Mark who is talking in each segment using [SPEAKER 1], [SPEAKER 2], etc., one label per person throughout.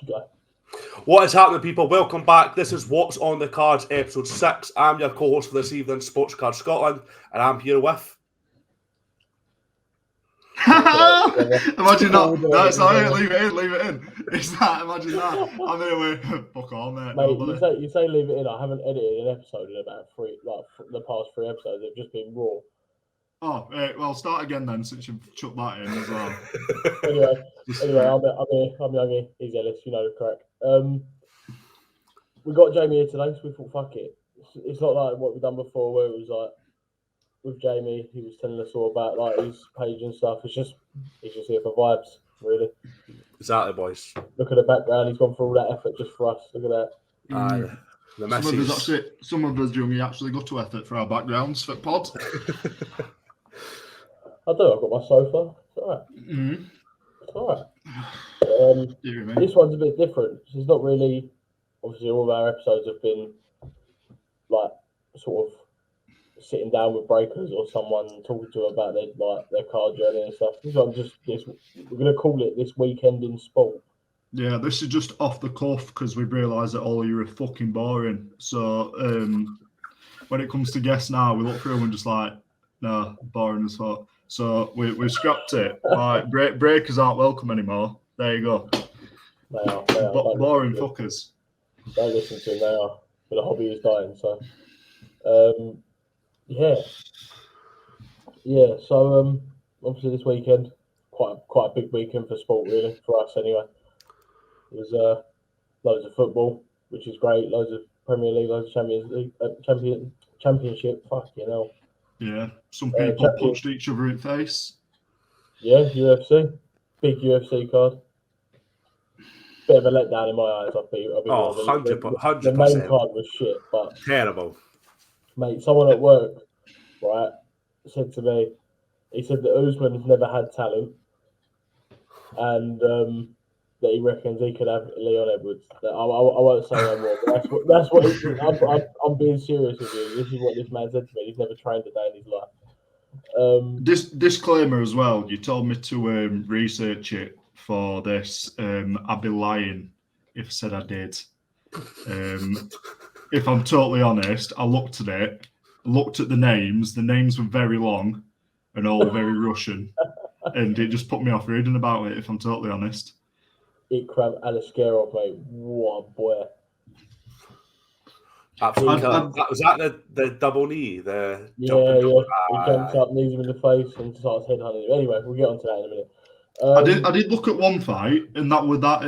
[SPEAKER 1] Go.
[SPEAKER 2] What is happening, people? Welcome back. This is What's on the Cards, episode 6. I'm your co-host for this evening, Sports Card Scotland, and I'm here with...
[SPEAKER 3] Imagine that. No, it's alright. Leave it in. It's that. Imagine that. I'm here with fuck all, mate.
[SPEAKER 1] Mate, you say leave it in. I haven't edited an episode in about the past 3 episodes. They've just been raw.
[SPEAKER 3] Oh, well, start again then, since you've chucked that in as well.
[SPEAKER 1] anyway, I'm Youngie. He's Ellis. You know the crack. We got Jamie here today, so we thought, fuck it. It's not like what we've done before, where it was like with Jamie, he was telling us all about like his page and stuff. He's just here for vibes, really.
[SPEAKER 2] Exactly, boys.
[SPEAKER 1] Look at the background. He's gone through all that effort just for us. Look at that.
[SPEAKER 2] The message.
[SPEAKER 3] Some of us, Youngie, actually go to effort for our backgrounds for pod.
[SPEAKER 1] I do. I've got my sofa. It's all right.
[SPEAKER 3] Mm-hmm.
[SPEAKER 1] It's all right. This one's a bit different. It's not really. Obviously, all of our episodes have been like sort of sitting down with breakers or someone talking to them about their car journey and stuff. This one we're going to call it This Weekend in Sport.
[SPEAKER 3] Yeah, this is just off the cuff because we've realised that all of you are fucking boring. So when it comes to guests now, we look through them and just like, no, boring as fuck. So we've scrapped it. Like breakers aren't welcome anymore. There you go.
[SPEAKER 1] They are.
[SPEAKER 3] Boring fuckers.
[SPEAKER 1] Don't listen to them. They are. But the hobby is dying. So, yeah. So obviously this weekend, quite a big weekend for sport, really, for us anyway. There's loads of football, which is great. Loads of Premier League, loads of Champions League, Championship. Fucking hell.
[SPEAKER 3] Yeah, some people punched each other in the face.
[SPEAKER 1] Yeah, UFC. Big UFC card. Bit of a letdown in my eyes, I'll be
[SPEAKER 2] 100%.
[SPEAKER 1] The main card was shit, but...
[SPEAKER 2] Terrible.
[SPEAKER 1] Mate, someone at work, right, said to me, he said that Usman has never had talent, and that he reckons he could have Leon Edwards. I won't say no more, but that's what I'm being serious with you. This is what this man said to me. He's never trained a day in his life.
[SPEAKER 3] Disclaimer as well. You told me to research it for this. I'd be lying if I said I did. If I'm totally honest, I looked at it, looked at the names. The names were very long and all very Russian, and it just put me off reading about it, if I'm totally honest.
[SPEAKER 1] Ikram Aliskerov, mate. What a boy.
[SPEAKER 2] Was that the double knee?
[SPEAKER 1] He jumps up, knees him in the face, and starts headhunting him. Anyway, we'll get onto that in a minute.
[SPEAKER 3] I did look at one fight, and that was that.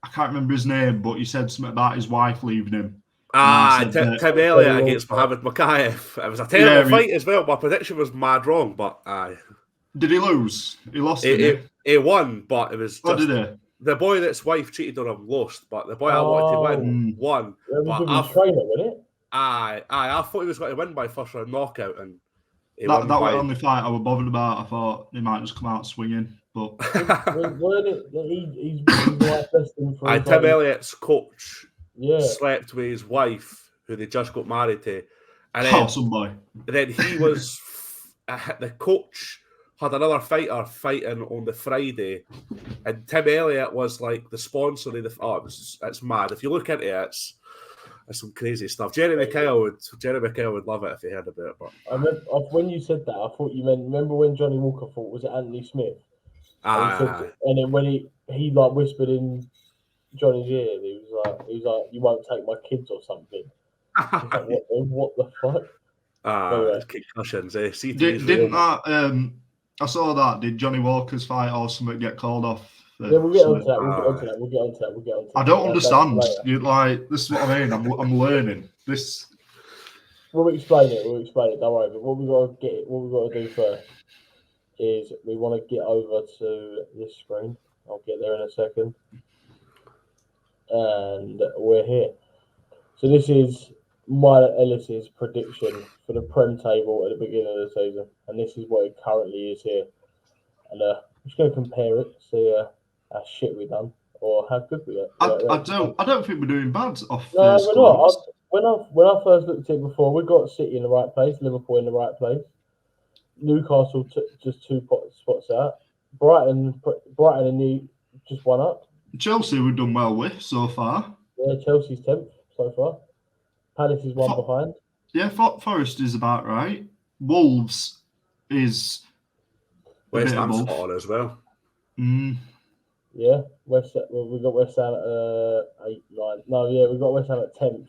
[SPEAKER 3] I can't remember his name, but he said something about his wife leaving him.
[SPEAKER 2] Tim Elliott against Mohamed Makayev. It was a terrible fight as well. My prediction was mad wrong, but
[SPEAKER 3] did he lose? He lost.
[SPEAKER 2] He won, but it was just
[SPEAKER 3] did he?
[SPEAKER 2] The boy that's wife cheated on him lost, but the boy I wanted to win won.
[SPEAKER 1] It was a good trainer, wasn't it?
[SPEAKER 2] I thought he was going to win by first round knockout, and
[SPEAKER 3] that was the only fight I was bothered about. I thought he might just come out swinging, but
[SPEAKER 1] weren't it? He's like destined for.
[SPEAKER 2] Tim Elliott's coach
[SPEAKER 1] slept
[SPEAKER 2] with his wife, who they just got married to, and then he was the coach. Had another fighter fighting on the Friday, and Tim Elliott was like the sponsor of the. It's mad. If you look into it, it's some crazy stuff. Jerry McHale would love it if he heard about it. But
[SPEAKER 1] I remember, when you said that, I thought you meant. Remember when Johnny Walker fought? Was it Anthony Smith? And then when he like whispered in Johnny's ear, he was like, "You won't take my kids or something." Like, what the fuck?
[SPEAKER 2] Anyway. Concussions.
[SPEAKER 3] Didn't that? I saw that. Did Johnny Walker's fight or something get called off?
[SPEAKER 1] Yeah, we'll get onto that. We'll get onto that.
[SPEAKER 3] I don't understand. You this is what I mean. I'm learning this.
[SPEAKER 1] We'll explain it. Don't worry. But what we got to do first is we want to get over to this screen. I'll get there in a second. And we're here. So this is Milo Ellis's prediction for the Prem table at the beginning of the season, and this is what it currently is here. And I'm just going to compare it, see how shit we done or how good we are.
[SPEAKER 3] I don't think we're doing bad off.
[SPEAKER 1] No, we're not. When I first looked at it before, we got City in the right place, Liverpool in the right place, Newcastle just 2 spots out, Brighton and you just one up.
[SPEAKER 3] Chelsea we've done well with so far.
[SPEAKER 1] Yeah, Chelsea's 10th so far. Palace is one behind.
[SPEAKER 3] Yeah, Forest is about right. Wolves is
[SPEAKER 2] West Ham's on as well.
[SPEAKER 1] Yeah, we got West Ham at 8, 9. No, yeah, we got West Ham at 10th.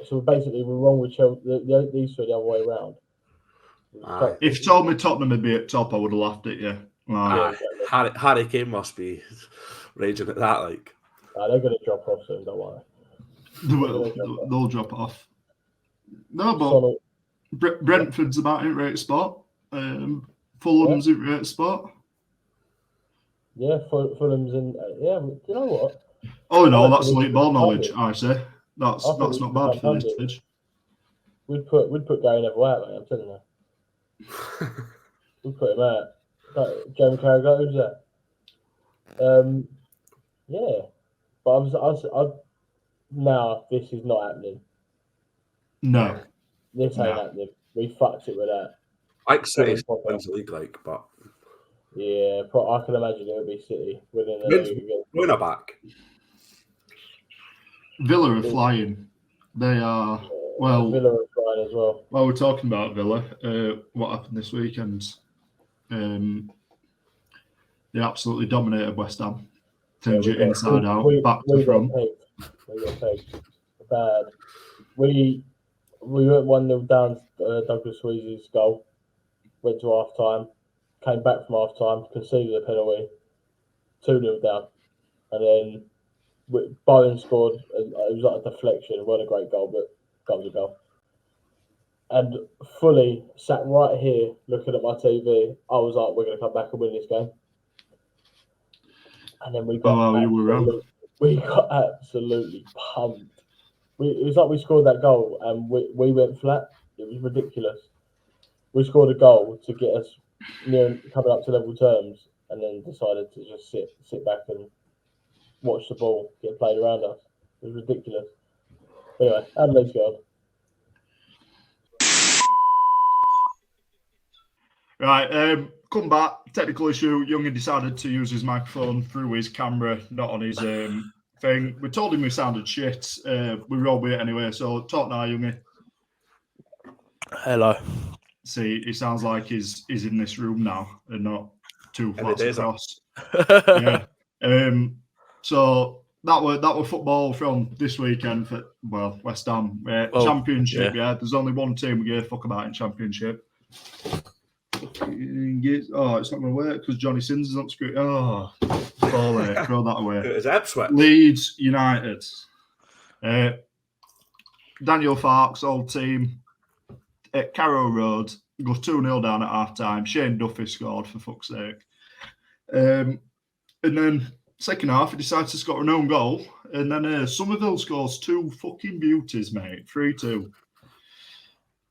[SPEAKER 1] So basically we're wrong with Chelsea. These two are the other way around.
[SPEAKER 3] If you told me Tottenham would be at top, I would have laughed at you.
[SPEAKER 2] Harry Kane must be raging at that. Like,
[SPEAKER 1] they're going to drop off soon. Don't worry.
[SPEAKER 3] They'll drop off. No, but Brentford's about in right spot. Fulham's in right spot.
[SPEAKER 1] Yeah, Fulham's in. Yeah, you know what?
[SPEAKER 3] Oh no, that's elite ball knowledge. I say that's not bad for this stage.
[SPEAKER 1] We'd put Gary Neville out, mate. I'm telling you. We'd put him out. Jamie Carragher, who's that? Yeah, but now this is not happening.
[SPEAKER 3] No,
[SPEAKER 1] this ain't happening. We fucked it with that.
[SPEAKER 2] Like City wins the league, but
[SPEAKER 1] yeah, I can imagine it would be City winning the league again.
[SPEAKER 2] Winner back.
[SPEAKER 3] Villa are flying. They are. Well,
[SPEAKER 1] Villa are flying as well.
[SPEAKER 3] While we're talking about Villa, what happened this weekend? They absolutely dominated West Ham. Turned it inside out, back to front.
[SPEAKER 1] We got pegged. Bad. We went 1-0 down. Douglas Luiz's goal. Went to half time. Came back from half time. Conceded a penalty. 2-0 down. And then Bowen scored. It was like a deflection. It wasn't a great goal, but that was a goal. And fully sat right here looking at my TV. I was like, we're going to come back and win this game. And then we got we got absolutely pumped. It was like we scored that goal and we went flat. It was ridiculous. We scored a goal to get us near coming up to level terms, and then decided to just sit back and watch the ball get played around us. It was ridiculous. Anyway, Adelaide's go.
[SPEAKER 3] Right, come back. Technical issue. Youngie decided to use his microphone through his camera, not on his thing. We told him we sounded shit. We rolled with it anyway, so talk now, Youngie.
[SPEAKER 4] Hello.
[SPEAKER 3] See, he sounds like he's in this room now and not two flats across. Yeah. So that were football from this weekend for West Ham. Championship, yeah. There's only one team we give a fuck about in Championship. Oh, it's not going to work because Johnny Sins is on screen. Oh, throw that away.
[SPEAKER 2] It's Ipswich.
[SPEAKER 3] Leeds United. Daniel Farke's old team at Carrow Road go 2-0 down at half time. Shane Duffy scored, for fuck's sake. And then second half, he decides to score an own goal. And then Somerville scores two fucking beauties, mate. 3-2.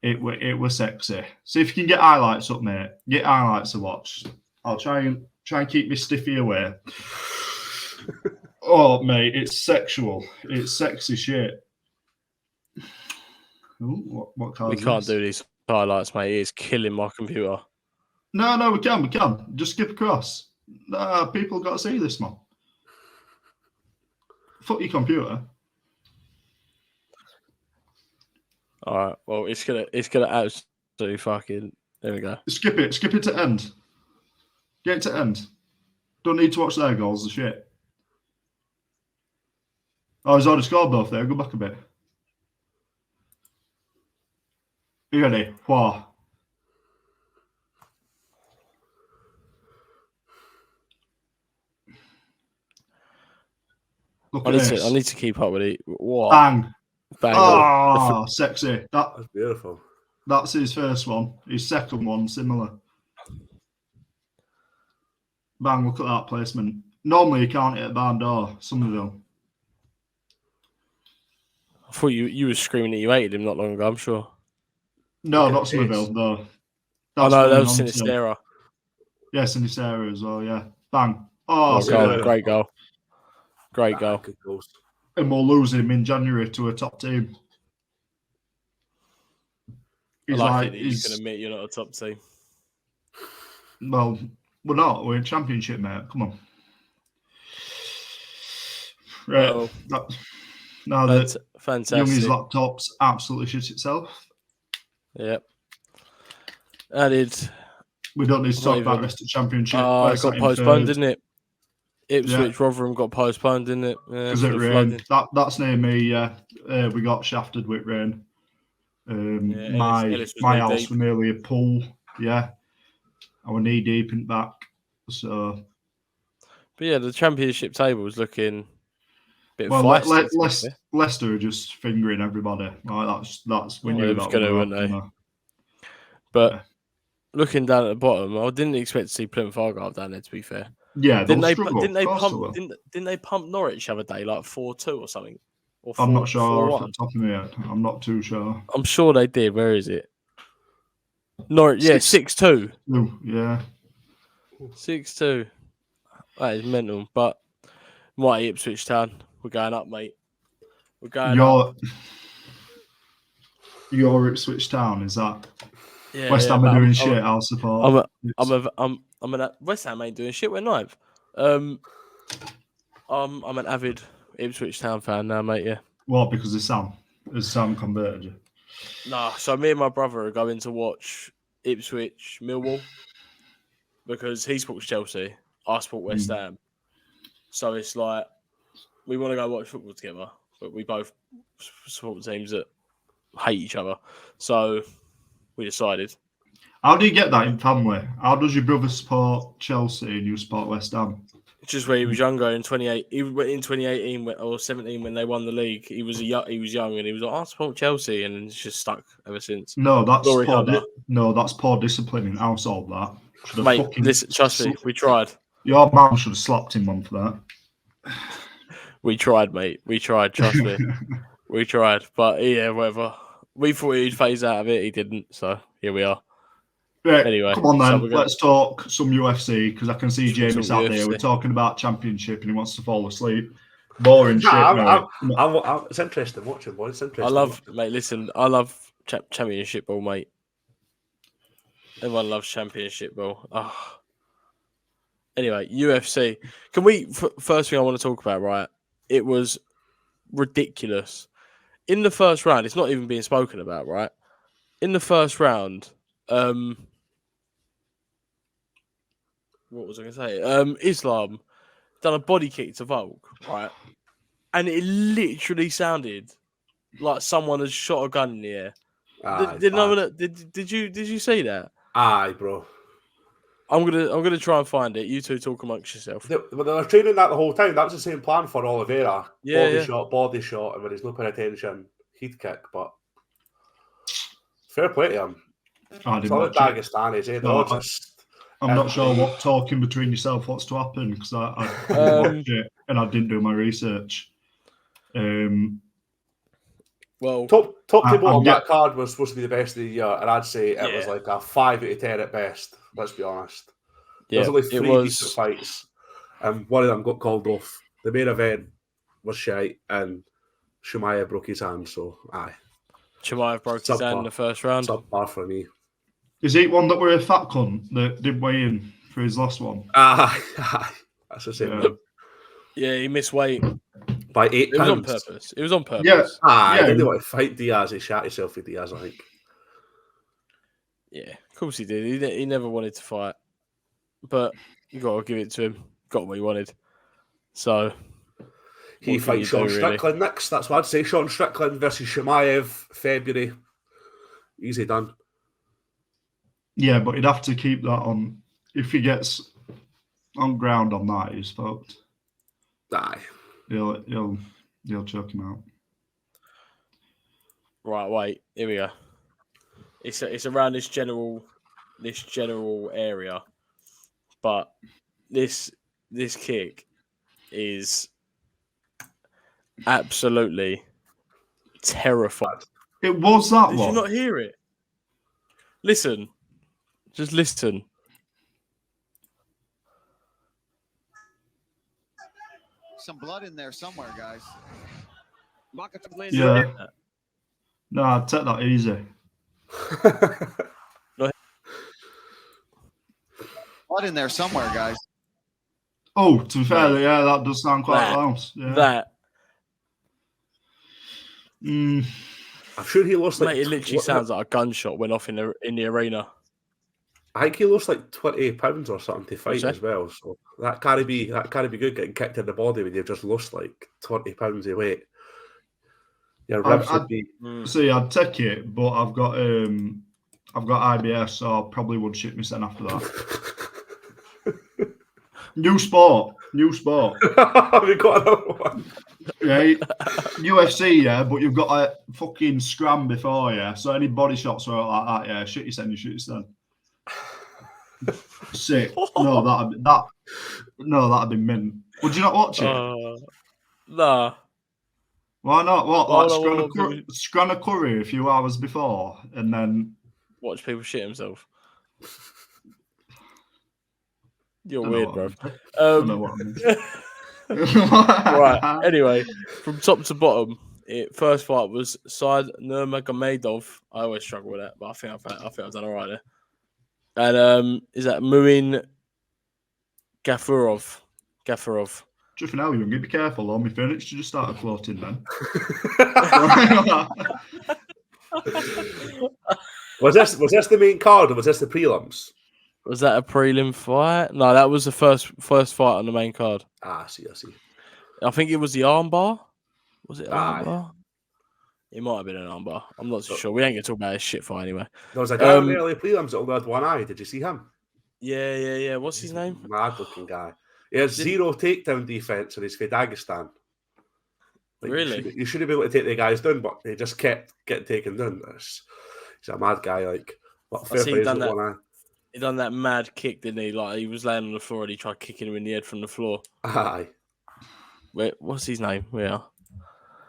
[SPEAKER 3] It was sexy. See if you can get highlights up, mate. Get highlights to watch. I'll try and keep my stiffy away. Oh, mate, it's sexual. It's sexy shit. Ooh, what card
[SPEAKER 4] we can't do these highlights, mate. It's killing my computer.
[SPEAKER 3] No, we can. Just skip across. People got to see this, man. Fuck your computer.
[SPEAKER 4] All right. Well, it's gonna absolutely fucking. There we go.
[SPEAKER 3] Skip it to end. Get it to end. Don't need to watch their goals. The shit. Oh, he's already scored both there. Go back a bit. You ready? Wow.
[SPEAKER 4] I need to keep up with it. What?
[SPEAKER 3] Bang.
[SPEAKER 4] Oh,
[SPEAKER 3] sexy.
[SPEAKER 2] That's beautiful.
[SPEAKER 3] That's his first one. His second one, similar. Bang, look at that placement. Normally you can't hit a barn door, Somerville.
[SPEAKER 4] I thought you were screaming that you hated him not long ago, I'm sure.
[SPEAKER 3] No, not Somerville, no.
[SPEAKER 4] That was Sinistera.
[SPEAKER 3] Yeah, Sinistera as well, yeah. Bang.
[SPEAKER 4] Great goal. Great goal.
[SPEAKER 2] Good goals.
[SPEAKER 3] And we'll lose him in January to a top team.
[SPEAKER 4] He's going to admit you're not a top team.
[SPEAKER 3] Well, we're not. We're in Championship, mate. Come on. Right.
[SPEAKER 4] Oh,
[SPEAKER 3] Now that
[SPEAKER 4] fantastic.
[SPEAKER 3] Youngie's laptop's absolutely shit itself.
[SPEAKER 4] Yep. Added.
[SPEAKER 3] We don't need to talk about the rest of the championship.
[SPEAKER 4] It got postponed, didn't it? Ipswich, Rotherham got postponed, didn't it?
[SPEAKER 3] Because it rained. That's near me. Yeah, we got shafted with rain. My house was nearly a pool. Yeah, I was knee deep in the back. So,
[SPEAKER 4] but yeah, the championship table was looking a bit
[SPEAKER 3] feisty. Leicester are just fingering everybody. Like, that's we knew that was going to happen.
[SPEAKER 4] But looking down at the bottom, I didn't expect to see Plymouth Argyle down there. To be fair,
[SPEAKER 3] yeah,
[SPEAKER 4] didn't they pump Norwich the other day like 4-2 or something? Or
[SPEAKER 3] I'm not sure off the top of my head. I'm not too sure.
[SPEAKER 4] I'm sure they did. Where is it? Norwich, 6-2.
[SPEAKER 3] Yeah,
[SPEAKER 4] 6-2. That is mental. But mighty Ipswich Town, we're going up, mate. We're going up.
[SPEAKER 3] Your Ipswich Town, is that? Yeah, West Ham are doing shit. I'll support.
[SPEAKER 4] West Ham ain't doing shit. We're ninth. I'm an avid Ipswich Town fan now, mate. Yeah.
[SPEAKER 3] What? Because of Sam? Has Sam converted you?
[SPEAKER 4] No. So me and my brother are going to watch Ipswich Millwall because he supports Chelsea. I support West Ham. So it's like we want to go watch football together, but we both support teams that hate each other. So we decided.
[SPEAKER 3] How do you get that in family? How does your brother support Chelsea and you support West Ham?
[SPEAKER 4] Just where he was younger in 2018 or 17 when they won the league. He was young and he was like, "I support Chelsea," and it's just stuck ever since.
[SPEAKER 3] No, that's poor discipline in household. That
[SPEAKER 4] mate, listen, trust me, we tried.
[SPEAKER 3] Your mum should have slapped him on for that.
[SPEAKER 4] We tried, mate. We tried. Trust me, we tried. But yeah, whatever. We thought he'd phase out of it. He didn't. So here we are.
[SPEAKER 3] Right, anyway, come on then. Let's talk some UFC because I can see Jamie sat there. We're talking about championship and he wants to fall asleep. Boring shit.
[SPEAKER 2] It's interesting watching, boy. It's interesting.
[SPEAKER 4] Mate. Listen, I love championship ball, mate. Everyone loves championship ball. Oh. Anyway, UFC. Can we? First thing I want to talk about, right? It was ridiculous. In the first round, it's not even being spoken about, right? In the first round, what was I going to say? Islam done a body kick to Volk, right? And it literally sounded like someone had shot a gun in the air. Did you see that?
[SPEAKER 2] Aye, bro.
[SPEAKER 4] I'm gonna try and find it. You two talk amongst yourself.
[SPEAKER 2] They were training that the whole time. That was the same plan for Oliveira. Body shot, and when he's not paying attention, he'd kick. But fair play to him. Solid Dagestanis,
[SPEAKER 3] I'm not sure what talking between yourself what's to happen because I watched it and I didn't do my research.
[SPEAKER 2] Well, top table on that card was supposed to be the best of the year, and I'd say it was like a 5 out of 10 at best. Let's be honest. There's only 3 decent fights, and one of them got called off. The main event was shite, and Chimaev broke his hand. So, aye.
[SPEAKER 4] Chimaev broke his hand in the first round.
[SPEAKER 2] Subpar for me.
[SPEAKER 3] Is he one that were a fat cunt that did weigh in for his last one?
[SPEAKER 2] That's the same.
[SPEAKER 4] Yeah, he missed weight.
[SPEAKER 2] By 8 pounds.
[SPEAKER 4] It was on purpose.
[SPEAKER 3] Yes.
[SPEAKER 2] I didn't want to fight Diaz. He shot himself with Diaz, I think.
[SPEAKER 4] Yeah, of course he did. He never wanted to fight. But you got to give it to him. Got what he wanted. So...
[SPEAKER 2] He fights Sean Strickland next. That's what I'd say. Sean Strickland versus Chimaev, February. Easy done.
[SPEAKER 3] Yeah, but he'd have to keep that on. If he gets on ground on that, he's fucked.
[SPEAKER 2] Aye.
[SPEAKER 3] He'll choke him out.
[SPEAKER 4] Right, wait. Here we go. It's around this general area, but this kick is absolutely terrifying.
[SPEAKER 3] It was that
[SPEAKER 4] one. Did you not hear it? Listen. Just listen.
[SPEAKER 5] Some blood in there somewhere, guys.
[SPEAKER 3] Yeah. No, I'd take that easy.
[SPEAKER 5] Blood in there somewhere, guys.
[SPEAKER 3] Oh, to be fair, yeah, that does sound quite close. Yeah.
[SPEAKER 4] That
[SPEAKER 3] Mm.
[SPEAKER 2] I'm sure he lost like.
[SPEAKER 4] Mate, it literally sounds like a gunshot went off in the arena.
[SPEAKER 2] I think he lost like £20 or something to fight as well. So that can't be good getting kicked in the body when you've just lost like £20 of weight. Your ribs would be.
[SPEAKER 3] See, I'd take it, but I've got IBS, so I probably would shit myself after that. New sport.
[SPEAKER 2] We've got another one.
[SPEAKER 3] Right, UFC, yeah, but you've got a fucking scram before, yeah. So any body shots or like that, yeah, shit yourself, Sick. No, that'd be mint. Would you not watch it?
[SPEAKER 4] Nah.
[SPEAKER 3] Why not? What, like scran a curry a few hours before and then
[SPEAKER 4] watch people shit themselves? You're weird, bro. Right. Anyway, from top to bottom, first fight was Said Nurmagomedov. I always struggle with that, but I think I've done all right there. And is that Muin Gafurov?
[SPEAKER 3] Just for now, you be careful. All my furniture just started floating then.
[SPEAKER 2] Was this the main card or was this the prelims?
[SPEAKER 4] Was that a prelim fight? No, that was the first fight on the main card.
[SPEAKER 2] I see.
[SPEAKER 4] I think it was the armbar. Was it an armbar? It might have been an armbar. I'm not too sure. We ain't going to talk about this shit fight anyway.
[SPEAKER 2] There was a guy in the early prelims that only had one eye. Did you see him?
[SPEAKER 4] Yeah. What's his name?
[SPEAKER 2] Mad looking guy. He has zero takedown defense and he's for Dagestan. Like,
[SPEAKER 4] really?
[SPEAKER 2] You shouldn't be able to take the guys down, but he just kept getting taken down. He's a mad guy. Like,
[SPEAKER 4] he done that mad kick, didn't he? Like he was laying on the floor and he tried kicking him in the head from the floor.
[SPEAKER 2] Aye.
[SPEAKER 4] Wait, what's his name? Yeah.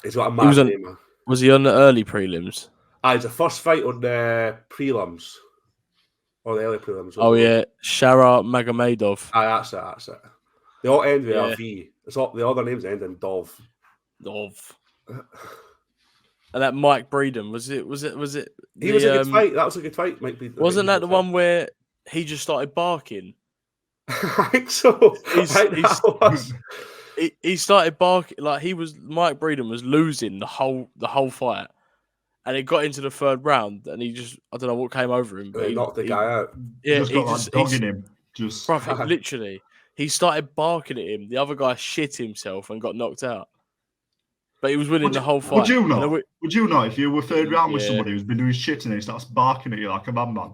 [SPEAKER 2] He's got a mad name.
[SPEAKER 4] Was he on the early prelims?
[SPEAKER 2] It's the first fight on the prelims. Or the early prelims.
[SPEAKER 4] Oh, yeah. Shara Magomedov.
[SPEAKER 2] That's it. They all end with a V. The other names end in Dov.
[SPEAKER 4] And that Mike Breeden, was it?
[SPEAKER 2] He was a good fight. That was a good fight, Mike Breeden.
[SPEAKER 4] Wasn't that the one where he just started barking?
[SPEAKER 2] I think so.
[SPEAKER 4] He started barking like Mike Breeden was losing the whole fight, and it got into the third round, and he just I don't know what came over him, but
[SPEAKER 2] he knocked the guy out.
[SPEAKER 3] Yeah, he just got dogging him.
[SPEAKER 4] Literally, he started barking at him. The other guy shit himself and got knocked out. But he was winning the whole fight.
[SPEAKER 3] Would you not if you were third round with somebody who's been doing shit and he starts barking at you like a madman?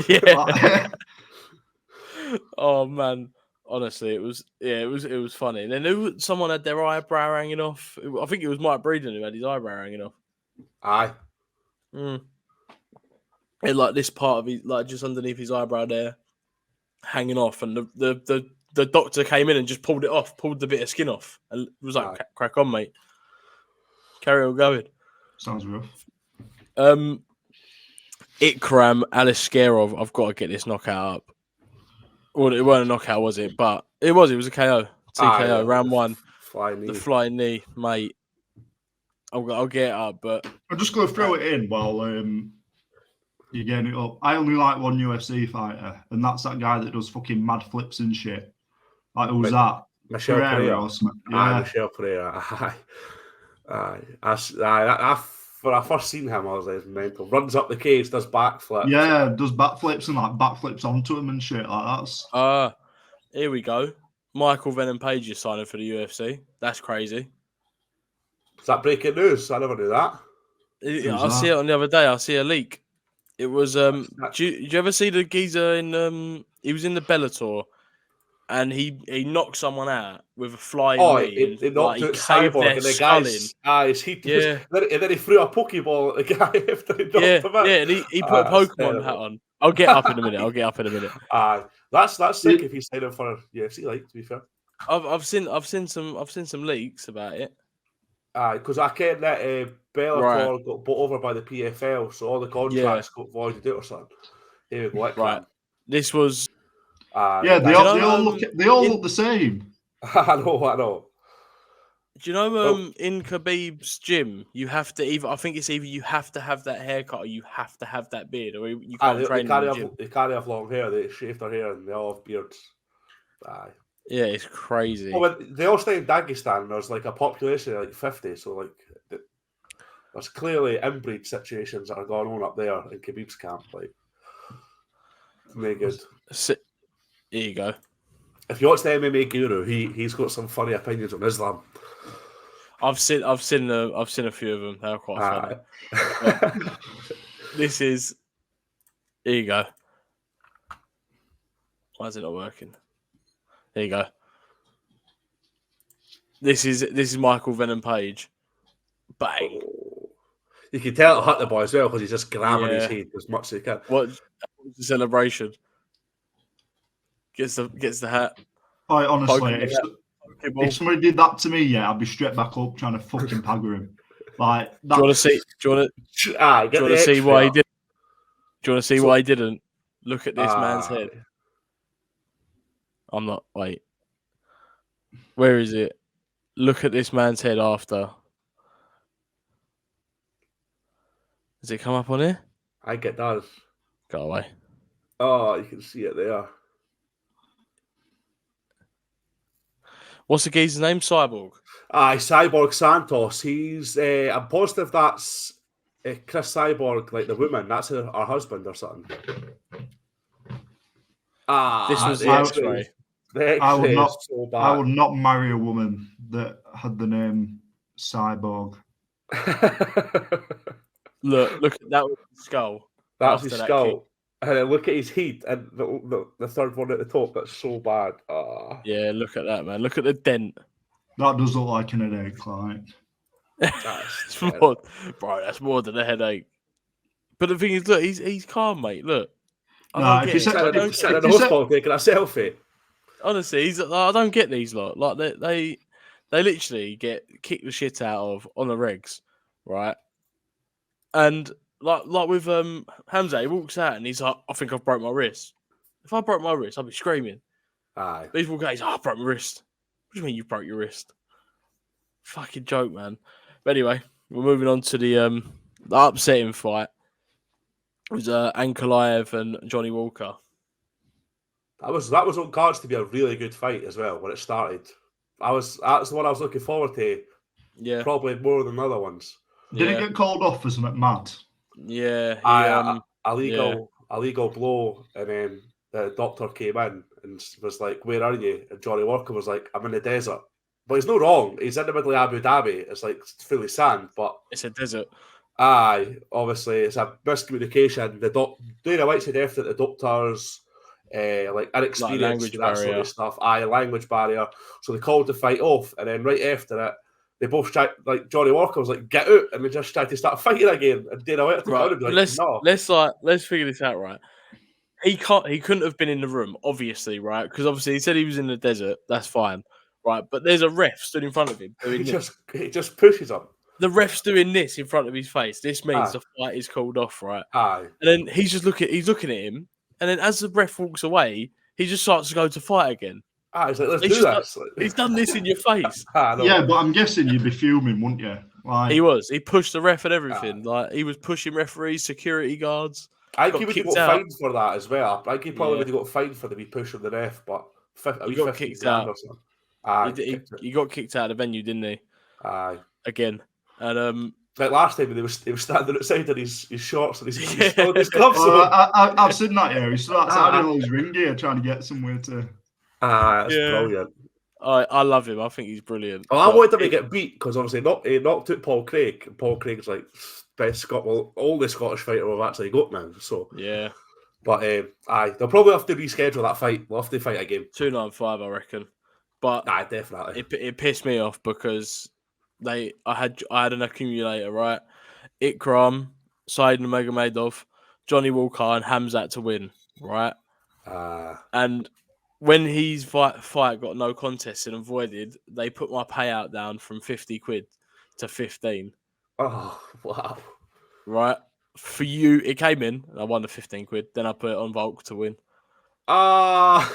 [SPEAKER 4] Yeah. Oh man. Honestly, it was funny. And then someone had their eyebrow hanging off. I think it was Mike Breeden who had his eyebrow hanging off.
[SPEAKER 2] Aye.
[SPEAKER 4] And like this part of his, like just underneath his eyebrow there, hanging off, and the doctor came in and just pulled the bit of skin off, and was like, "Crack on, mate. Carry on going."
[SPEAKER 3] Sounds rough.
[SPEAKER 4] Ikram Aliskerov, I've got to get this knockout up. Well, it wasn't a knockout, was it? But it was a KO. TKO, round one. The flying knee, mate. I'll get it up, but...
[SPEAKER 3] I'm just going to throw it in while you're getting it up. I only like one UFC fighter, and that's that guy that does fucking mad flips and shit. Like, who's that?
[SPEAKER 2] Michel Pereira. Yeah. Michel Pereira. When I first seen him, I was like, mental. Runs up the cage, does backflips.
[SPEAKER 3] Yeah, does backflips and like backflips onto him and shit like that.
[SPEAKER 4] Here we go. Michael Venom Page is signing for the UFC. That's crazy.
[SPEAKER 2] Is that breaking news? I never knew that.
[SPEAKER 4] I see it on the other day. I see a leak. It was. Did you ever see the geezer in? He was in the Bellator, and he knocked someone out with a flying knee.
[SPEAKER 2] He knocked out Cyborg and the guy's eyes. And then he threw a Pokeball at the guy after he knocked him out.
[SPEAKER 4] Yeah, and he put a Pokemon hat on. I'll get up in a minute.
[SPEAKER 2] That's sick if he's signing for UFC. Like, to be fair,
[SPEAKER 4] I've seen some leaks about it.
[SPEAKER 2] Because I can't let Bellator got bought over by the PFL, so all the contracts got voided out or something. Here we go.
[SPEAKER 4] Right. This was.
[SPEAKER 3] They all look the same.
[SPEAKER 2] I know.
[SPEAKER 4] Do you know in Khabib's gym you have to either you have to have that haircut or you have to have that beard or you can't train in the gym.
[SPEAKER 2] They can't have long hair. They shave their hair and they all have beards.
[SPEAKER 4] Yeah, it's crazy.
[SPEAKER 2] Well, they all stay in Dagestan. And there's like a population of like 50, so there's clearly inbreed situations that are going on up there in Khabib's camp. Like, very good.
[SPEAKER 4] Here you go.
[SPEAKER 2] If you watch the MMA Guru, he's got some funny opinions on Islam.
[SPEAKER 4] I've seen a few of them. They're quite funny. This is. Here you go. Why is it not working? There you go. This is Michael Venom Page. Bang.
[SPEAKER 2] You can tell it hurt the boy as well because he's just grabbing his head as much as he can.
[SPEAKER 4] What's the celebration? Gets the hat.
[SPEAKER 3] I honestly, if somebody did that to me, I'd be straight back up trying to fucking pagger him. Like, that.
[SPEAKER 4] Do you want to see why he did? Do you want to see why he didn't? Look at this man's head. I'm not. Wait. Where is it? Look at this man's head after. Does it come up on here?
[SPEAKER 2] I think it does.
[SPEAKER 4] Go away.
[SPEAKER 2] Oh, you can see it there.
[SPEAKER 4] What's the geezer's name? Cyborg.
[SPEAKER 2] Cyborg Santos. He's. I'm positive that's Chris Cyborg, like the woman. That's her husband or something.
[SPEAKER 4] This was the X-ray.
[SPEAKER 3] I would not marry a woman that had the name Cyborg.
[SPEAKER 4] Look, that was his skull.
[SPEAKER 2] That's his skull. And then look at his heat and the third one at the top. That's so bad.
[SPEAKER 4] Yeah, look at that, man. Look at the dent.
[SPEAKER 3] That does look like an headache, like.
[SPEAKER 2] That's
[SPEAKER 4] more than a headache. But the thing is, look, he's calm, mate. Look.
[SPEAKER 2] If you're sitting in the hospital taking a selfie.
[SPEAKER 4] Honestly, I don't get these lot. Like they literally get kicked the shit out of on the regs, right? And like with Hamza, he walks out and he's like, I think I've broke my wrist. If I broke my wrist, I'd be screaming.
[SPEAKER 2] Aye.
[SPEAKER 4] These walk out, he's like, I broke my wrist. What do you mean you broke your wrist? Fucking joke, man. But anyway, we're moving on to the upsetting fight. It was Ankalaev and Johnny Walker.
[SPEAKER 2] That was on cards to be a really good fight as well when it started. That's the one I was looking forward to.
[SPEAKER 4] Yeah,
[SPEAKER 2] probably more than other ones.
[SPEAKER 3] Did it get called off for something mad?
[SPEAKER 4] Yeah,
[SPEAKER 2] illegal blow, and then the doctor came in and was like, "Where are you?" And Johnny Walker was like, "I'm in the desert." But he's no wrong. He's in the middle of Abu Dhabi. It's like fully sand, but
[SPEAKER 4] it's a desert.
[SPEAKER 2] Aye, obviously it's a miscommunication. Dana White said after the doctors, like inexperienced and that sort of stuff. Language barrier. So they called the fight off, and then right after it, they both tried. Like Johnny Walker was like, "Get out," and they just tried to start fighting again. And Dana White
[SPEAKER 4] right. Let's figure this out, right? He couldn't have been in the room, obviously, right? Because obviously he said he was in the desert. That's fine, right? But there's a ref stood in front of him.
[SPEAKER 2] He just pushes him.
[SPEAKER 4] The ref's doing this in front of his face. This means the fight is called off, right?
[SPEAKER 2] Aye.
[SPEAKER 4] And then he's looking at him, and then as the ref walks away, he just starts to go to fight again.
[SPEAKER 2] He's like, let's do this.
[SPEAKER 4] He's done this in your face.
[SPEAKER 3] Yeah, but I'm guessing you'd be fuming, wouldn't you? Like...
[SPEAKER 4] He was. He pushed the ref and everything. Like he was pushing referees, security guards.
[SPEAKER 2] I think he would have got fined for that as well. I think he probably would have got fined for the pushing the ref, but
[SPEAKER 4] he got kicked out. He got kicked out of the venue, didn't he?
[SPEAKER 2] Aye.
[SPEAKER 4] Again. And
[SPEAKER 2] like last time, he was standing outside in his shorts and his gloves.
[SPEAKER 3] I've seen that. Yeah, he's outside in all his ring gear, trying to get somewhere to.
[SPEAKER 2] That's brilliant.
[SPEAKER 4] I love him. I think he's brilliant.
[SPEAKER 2] Oh, I wanted him to get beat because obviously he knocked out Paul Craig. And Paul Craig's like best oldest Scottish fighter we've actually got now. So
[SPEAKER 4] yeah,
[SPEAKER 2] but they'll probably have to reschedule that fight. We'll have to fight again.
[SPEAKER 4] 295, I reckon. But
[SPEAKER 2] definitely.
[SPEAKER 4] It pissed me off because. I had an accumulator, right? Ikram, Said Nurmagomedov, Johnny Walker, and Hamzat to win, right? And when his fight got no contest and avoided, they put my payout down from 50 quid to 15.
[SPEAKER 2] Oh, wow.
[SPEAKER 4] Right? For you, it came in, and I won the 15 quid. Then I put it on Volk to win.
[SPEAKER 2] That's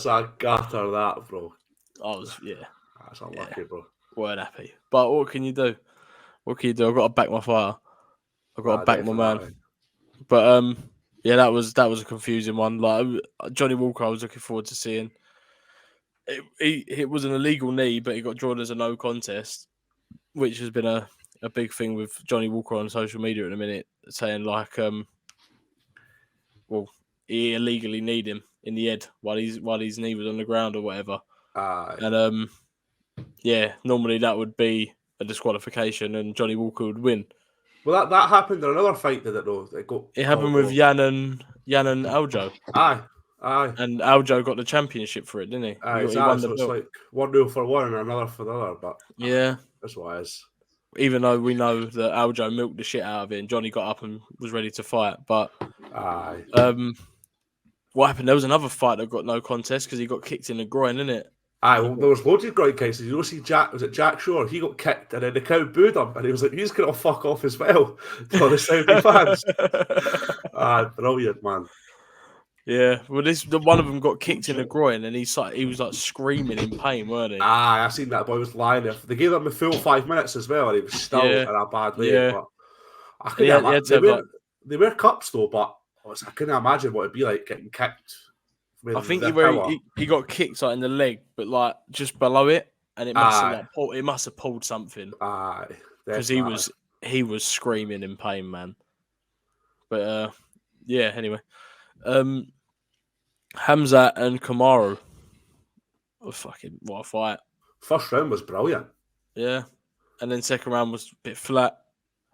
[SPEAKER 2] a gutter, that, bro.
[SPEAKER 4] That's
[SPEAKER 2] unlucky, bro.
[SPEAKER 4] Weren't happy. But what can you do? I've got to back my fire. I've got to back my man. But that was a confusing one. Like Johnny Walker, I was looking forward to seeing. It was an illegal knee, but he got drawn as a no contest. which has been a big thing with Johnny Walker on social media at the minute, saying like, well, he illegally kneed him in the head while his knee was on the ground or whatever. And yeah, normally that would be a disqualification and Johnny Walker would win.
[SPEAKER 2] Well, that happened in another fight, did it though?
[SPEAKER 4] It happened with Yan and Aljo.
[SPEAKER 2] Aye.
[SPEAKER 4] And Aljo got the championship for it, didn't he?
[SPEAKER 2] Aye,
[SPEAKER 4] he won the
[SPEAKER 2] so
[SPEAKER 4] belt.
[SPEAKER 2] it's like 1-0 for one and another for the other, but
[SPEAKER 4] yeah,
[SPEAKER 2] that's what it is.
[SPEAKER 4] Even though we know that Aljo milked the shit out of it and Johnny got up and was ready to fight, but what happened? There was another fight that got no contest because he got kicked in the groin, didn't it?
[SPEAKER 2] Well, there was loads of groin cases. You know, see Jack Shore? He got kicked and then the crowd booed him and he was like, he's going to fuck off as well for the Saudi fans. Brilliant, man.
[SPEAKER 4] Yeah, well, one of them got kicked in the groin and he was like screaming in pain, weren't he?
[SPEAKER 2] I seen that boy was lying there. They gave him a full 5 minutes as well and he was still in a bad way.
[SPEAKER 4] Yeah.
[SPEAKER 2] But I couldn't imagine. They were cups though, but I couldn't imagine what it'd be like getting kicked.
[SPEAKER 4] I think he got kicked like in the leg, but like just below it, and it must have pulled something. Because he was screaming in pain, man. But yeah. Anyway, Hamzat and Kamaru. What a fight!
[SPEAKER 2] First round was brilliant.
[SPEAKER 4] Yeah, and then second round was a bit flat.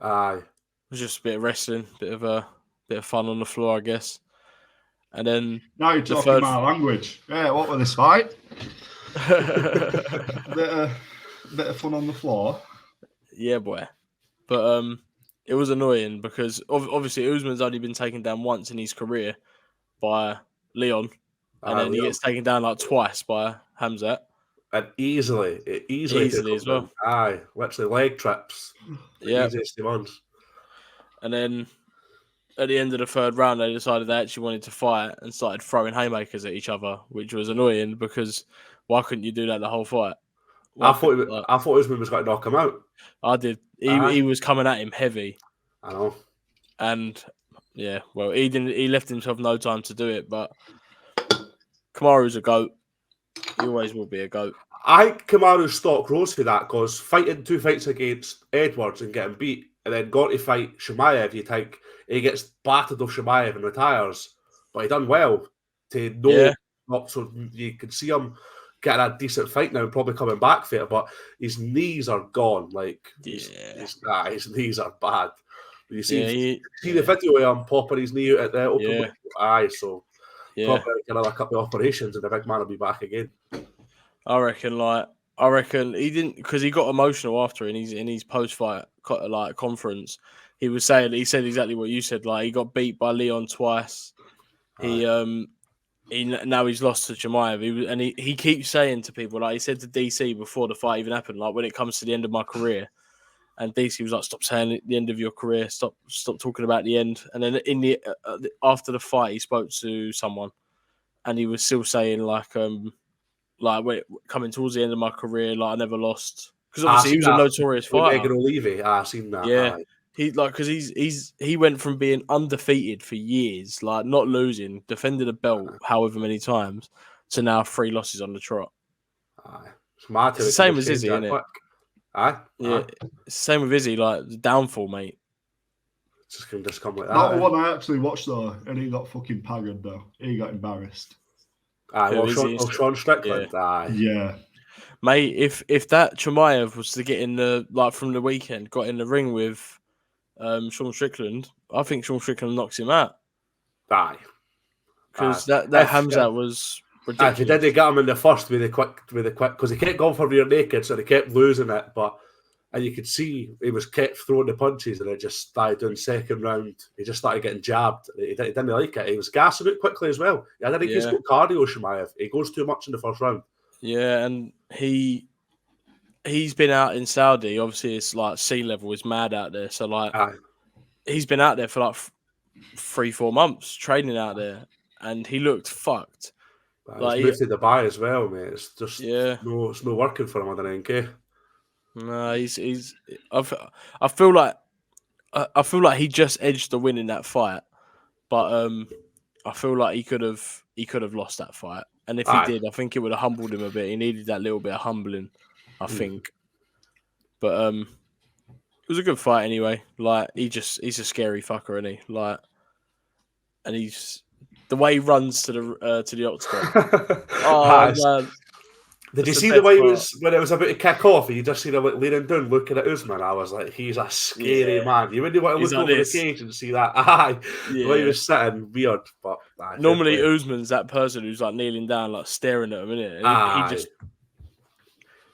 [SPEAKER 2] It
[SPEAKER 4] was just a bit of wrestling, bit of fun on the floor, I guess. And then
[SPEAKER 3] now you're talking my language. Yeah, what was this fight? bit of fun on the floor.
[SPEAKER 4] Yeah, boy. But it was annoying because obviously Usman's only been taken down once in his career by Leon, and then he gets taken down like twice by Hamzat.
[SPEAKER 2] And easily
[SPEAKER 4] as well.
[SPEAKER 2] Literally leg trips.
[SPEAKER 4] Yeah.
[SPEAKER 2] Easiest ones.
[SPEAKER 4] And then at the end of the third round, they decided they actually wanted to fight and started throwing haymakers at each other, which was annoying because why couldn't you do that the whole fight?
[SPEAKER 2] I thought Usman was going to knock him out.
[SPEAKER 4] I did. He was coming at him heavy.
[SPEAKER 2] I know.
[SPEAKER 4] And yeah, well, he didn't. He left himself no time to do it. But Kamaru's a goat. He always will be a goat.
[SPEAKER 2] I think Kamaru's stock rose for that because fighting 2 fights against Edwards and getting beat, and then got to fight Chimaev, you think he gets battered off Chimaev and retires, but he done well to know not so you can see him getting a decent fight now and probably coming back for it, but his knees are gone. Like his knees are bad. You see the video of him popping his knee out at the open probably another couple of operations and the big man will be back again.
[SPEAKER 4] I reckon he didn't because he got emotional after in his post fight conference. He said exactly what you said. Like he got beat by Leon twice. Now he's lost to Chimaev. He keeps saying to people, like he said to DC before the fight even happened, like when it comes to the end of my career, and DC was like, "Stop saying the end of your career. Stop talking about the end." And then after the fight, he spoke to someone, and he was still saying like when coming towards the end of my career, like I never lost because obviously he was a notorious fighter.
[SPEAKER 2] Megan O'Leary, I've seen that.
[SPEAKER 4] Yeah. He went from being undefeated for years, like not losing, defended a belt however many times, to now 3 losses on the trot.
[SPEAKER 2] It's mad.
[SPEAKER 4] It's the same as Izzy, isn't it? It's the same with Izzy, like the downfall, mate.
[SPEAKER 2] It's just gonna come like that.
[SPEAKER 3] Not one I actually watched though, and he got fucking paggered though. He got embarrassed.
[SPEAKER 2] Sean Strickland.
[SPEAKER 3] Yeah.
[SPEAKER 4] Mate, if that Chimaev was to get in from the weekend, got in the ring with Sean Strickland, I think Sean Strickland knocks him out. Because that Hamzat was ridiculous.
[SPEAKER 2] He didn't get him in the first with the quick, because he kept going for rear naked, so they kept losing it. And you could see he was kept throwing the punches, and it just started doing second round. He just started getting jabbed. He didn't like it. He was gassing it quickly as well. I think he's got cardio, Chimaev. He goes too much in the first round. Yeah,
[SPEAKER 4] and he's been out in Saudi. Obviously, it's like sea level is mad out there. So like, he's been out there for like 3-4 months training out there, and he looked fucked.
[SPEAKER 2] He's moved to Dubai as well, mate. It's just it's no working for him. I don't think.
[SPEAKER 4] No, he's. I feel like he just edged the win in that fight, but I feel like he could have lost that fight. And if he did, I think it would have humbled him a bit. He needed that little bit of humbling, I think. But it was a good fight anyway. Like he's a scary fucker, isn't he? Like, and he's the way he runs to the octagon. Oh man.
[SPEAKER 2] Did you see the way he was when it was about to kick off? And you just seen him like leaning down, looking at Usman. I was like, he's a scary man. You wouldn't want to look over the cage and see that. The way he was sitting, weird. But
[SPEAKER 4] normally Usman's that person who's like kneeling down, like staring at him, isn't it? He just.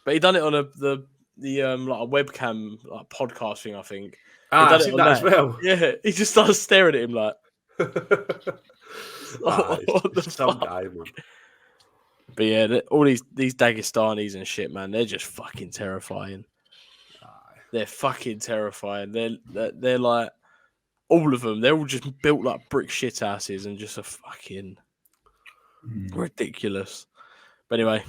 [SPEAKER 4] But he done it on the like a webcam like podcast thing, I think.
[SPEAKER 2] I've seen that as well.
[SPEAKER 4] Yeah, he just started staring at him like.
[SPEAKER 2] What the fuck? Guy, man.
[SPEAKER 4] But yeah, all these Dagestanis and shit, man, they're just fucking terrifying. They're fucking terrifying. They're like all of them. They're all just built like brick shit asses and just a fucking ridiculous. But anyway,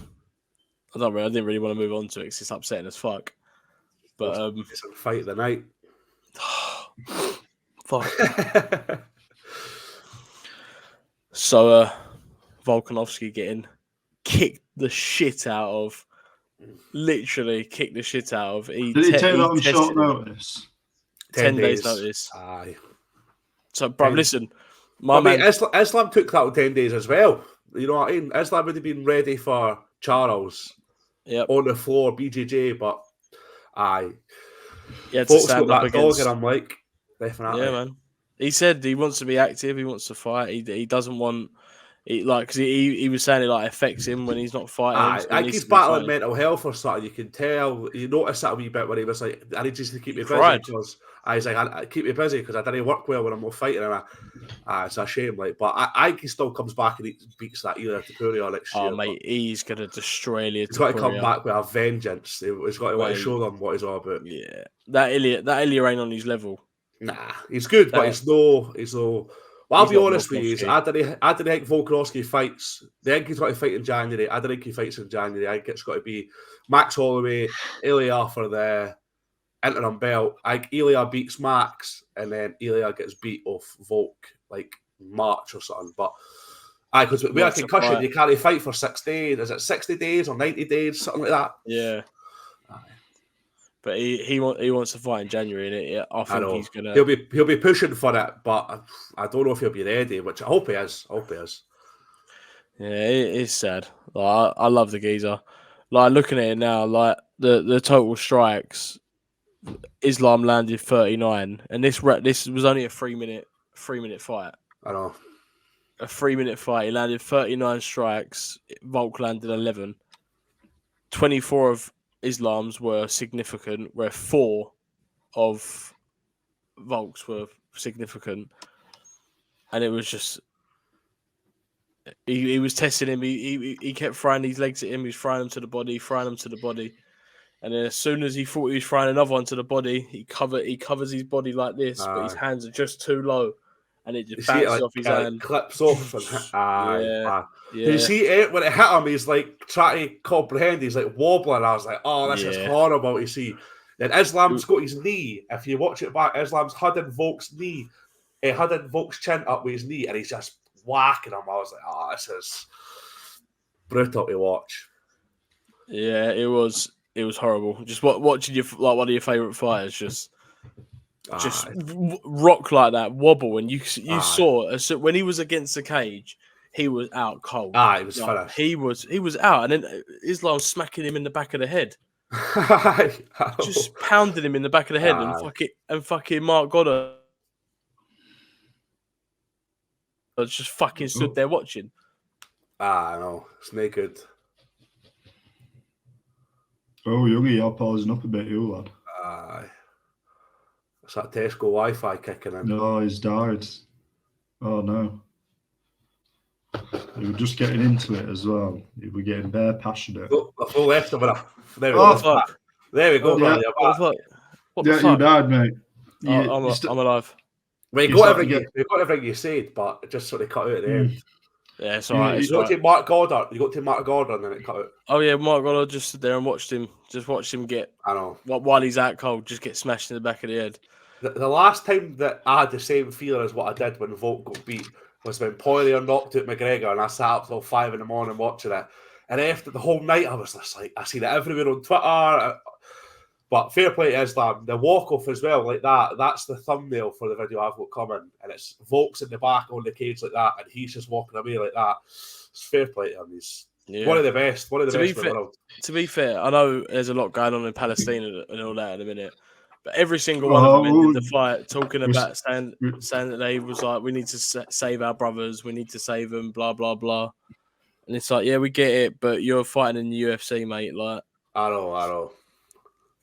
[SPEAKER 4] I didn't really want to move on to it because it's upsetting as fuck. But
[SPEAKER 2] it's a fight of the night.
[SPEAKER 4] Fuck. So Volkanovski getting kicked the shit out of. Literally kicked the shit out of.
[SPEAKER 3] Did he take that on short notice?
[SPEAKER 4] 10 days notice.
[SPEAKER 2] Aye.
[SPEAKER 4] So, bro, listen.
[SPEAKER 2] Islam took that on 10 days as well. You know what I mean? Islam would have been ready for Charles on the floor, BJJ, but aye.
[SPEAKER 4] Yeah,
[SPEAKER 2] folks got that dog, and I'm like, definitely.
[SPEAKER 4] Yeah, man. He said he wants to be active. He wants to fight. He doesn't want... because he was saying it like affects him when he's not fighting.
[SPEAKER 2] I think he's battling mental health or something. You can tell. You notice that a wee bit when he was like, "I need you to keep me busy." Because I was like, "I keep me busy because I didn't work well when I'm not fighting." And it's a shame. Like, but I think he still comes back and he beats that Ilia Topuria next year.
[SPEAKER 4] Oh mate, he's gonna destroy Ilia.
[SPEAKER 2] He's got to come back with a vengeance. He's got to show them what he's all about.
[SPEAKER 4] Yeah, that Ilia ain't on his level.
[SPEAKER 2] Nah, he's good, but he's no. Well, I'll be honest with you. I didn't think Volkanovski fights. I think he's got to fight in January. I don't think he fights in January. I think it's got to be Max Holloway, Ilia for the interim belt. I think Ilia beats Max, and then Ilia gets beat off Volk like March or something. But because we had a concussion, you can't fight for 6 days. Is it 60 days or 90 days, something like that?
[SPEAKER 4] Yeah. But he wants to fight in January, and I think he's gonna.
[SPEAKER 2] He'll be pushing for it, but I don't know if he'll be ready. Which I hope he is.
[SPEAKER 4] Yeah, it is sad. Like, I love the geezer. Like looking at it now, like the total strikes, Islam landed 39, and this was only a 3-minute fight.
[SPEAKER 2] I know.
[SPEAKER 4] A 3-minute fight. He landed 39 strikes. Volk landed 11. 24 of Islam's were significant, where 4 of Volk's were significant, and it was just he was testing him. He kept throwing these legs at him. He was throwing them to the body, and then as soon as he thought he was throwing another one to the body, he covers his body like this, but his hands are just too low, and it just bounces off his hand,
[SPEAKER 2] clips off. Did you see it when it hit him? He's like trying to comprehend. He's like wobbling. I was like, "Oh, this is horrible to see." Then Islam's got his knee. If you watch it back, Islam's hudding Volk's knee, hudding Volk's chin up with his knee, and he's just whacking him. I was like, "Oh, this is brutal to watch."
[SPEAKER 4] Yeah, it was horrible. Just watching one of your favorite fighters just rock like that, wobble, and you saw when he was against the cage. He was out cold.
[SPEAKER 2] He was finished.
[SPEAKER 4] He was out, and then Islam smacking him in the back of the head, just pounding him in the back of the head, and fucking Mark Goddard just fucking stood there watching.
[SPEAKER 2] No, it's no good.
[SPEAKER 3] Oh, Yogi, you're pausing up a bit, you lad.
[SPEAKER 2] It's that Tesco Wi-Fi kicking in.
[SPEAKER 3] No, he's died. Oh no. You were just getting into it as well. You were getting bare passionate.
[SPEAKER 2] I fell left of it. There we go. There we go.
[SPEAKER 3] Yeah.
[SPEAKER 4] What the fuck?
[SPEAKER 3] You died, mate.
[SPEAKER 4] I'm alive.
[SPEAKER 2] Well, you got everything you said, but it just sort of cut out at the end.
[SPEAKER 4] Yeah, it's alright.
[SPEAKER 2] You got to Mark Goddard. You got to Mark Goddard, and then it cut out.
[SPEAKER 4] Oh yeah, Mark Goddard just stood there and watched him get.
[SPEAKER 2] I know.
[SPEAKER 4] While he's out cold, just get smashed in the back of the head.
[SPEAKER 2] The last time that I had the same feeling as what I did when Volk got beat was when Poirier knocked out McGregor, and I sat up till 5 a.m. watching it. And after the whole night, I was just like, I seen it everywhere on Twitter. But fair play to Islam. The walk-off as well, like that, that's the thumbnail for the video I've got coming. And it's Volk's in the back on the cage like that, and he's just walking away like that. It's fair play to him. He's one of the best. One of the best in the world.
[SPEAKER 4] To be fair, I know there's a lot going on in Palestine and all that in a minute. But every single one of them ended the fight talking about saying that they was like, we need to save our brothers, we need to save them, blah, blah, blah. And it's like, yeah, we get it, but you're fighting in the UFC, mate. Like,
[SPEAKER 2] I know.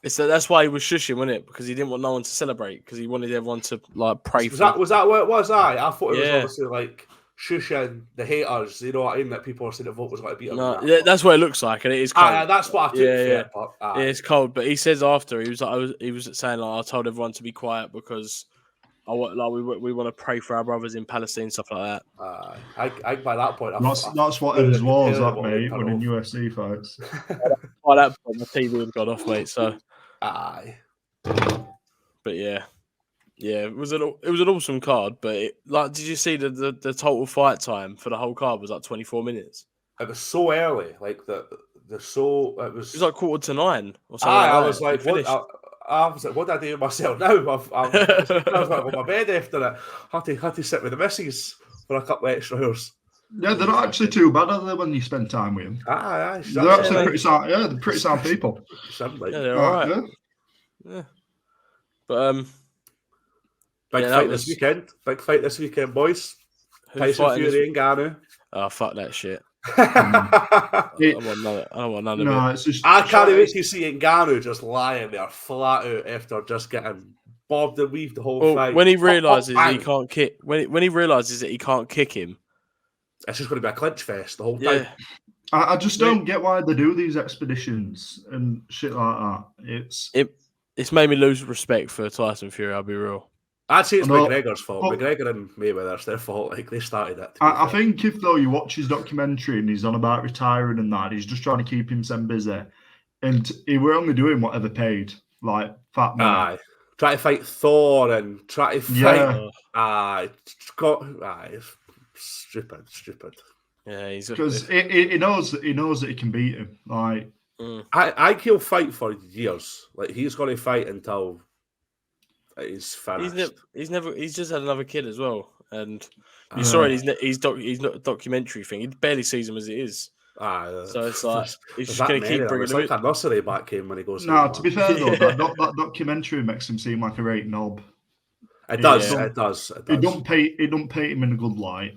[SPEAKER 4] That's why he was shushing, wasn't it? Because he didn't want no one to celebrate, because he wanted everyone to like pray for
[SPEAKER 2] that. Was that what it was? I thought it was obviously like shushing the haters, you know what I mean? That people are saying the vote was going to beat him.
[SPEAKER 4] No, that's what it looks like, and it is cold.
[SPEAKER 2] That's what I took.
[SPEAKER 4] Yeah, it's cold. But he says after he was saying like, I told everyone to be quiet because we want to pray for our brothers in Palestine, stuff like
[SPEAKER 2] that. I by that point,
[SPEAKER 3] that's what ends wars, that mate, when in UFC fights.
[SPEAKER 4] By that point, the TV had gone off, mate. So,
[SPEAKER 2] but
[SPEAKER 4] yeah. Yeah, it was an awesome card, but did you see the total fight time for the whole card was like 24 minutes?
[SPEAKER 2] It was so early, like it was
[SPEAKER 4] like 8:45 or something.
[SPEAKER 2] I was like, what did I do with myself now? I was like on my bed after it. Had to sit with the missus for a couple of extra hours.
[SPEAKER 3] Yeah, they're not actually too bad, are they, when you spend time with them? They're actually pretty sound. Yeah, they're pretty sound people.
[SPEAKER 4] Yeah, they're all right. Yeah. But
[SPEAKER 2] Big fight this weekend. Big fight this weekend, boys. Tyson Fury and Ngannou.
[SPEAKER 4] Oh, fuck that shit. I don't want none of it.
[SPEAKER 2] I can't wait to see Ngannou just lying there flat out after just getting bobbed and weaved the whole fight.
[SPEAKER 4] When he realises he can't kick, when he realises that he can't kick him,
[SPEAKER 2] it's just going to be a clinch fest the whole time.
[SPEAKER 3] I just don't get why they do these expeditions and shit like that.
[SPEAKER 4] It's made me lose respect for Tyson Fury. I'll be real.
[SPEAKER 2] I'd say it's McGregor's fault. McGregor and Mayweather, it's their fault. Like, they started it.
[SPEAKER 3] I think if, though, you watch his documentary and he's on about retiring and that, he's just trying to keep himself busy. And he were only doing whatever paid, like fat man.
[SPEAKER 2] Try to fight Thor and try to fight... Stupid.
[SPEAKER 4] Yeah, he's...
[SPEAKER 3] Because he knows that he can beat him. Like...
[SPEAKER 2] I he'll fight for years. Like, he's going to fight until... He's finished.
[SPEAKER 4] He's just had another kid as well, and you saw it. He's not a documentary thing. He barely sees him as it is. So it's like he's just going to keep bringing him.
[SPEAKER 2] It's like a nursery back in when he goes.
[SPEAKER 3] No, to be fair though, that documentary makes him seem like a right knob.
[SPEAKER 2] It does. It does.
[SPEAKER 3] It don't paint him in a good light.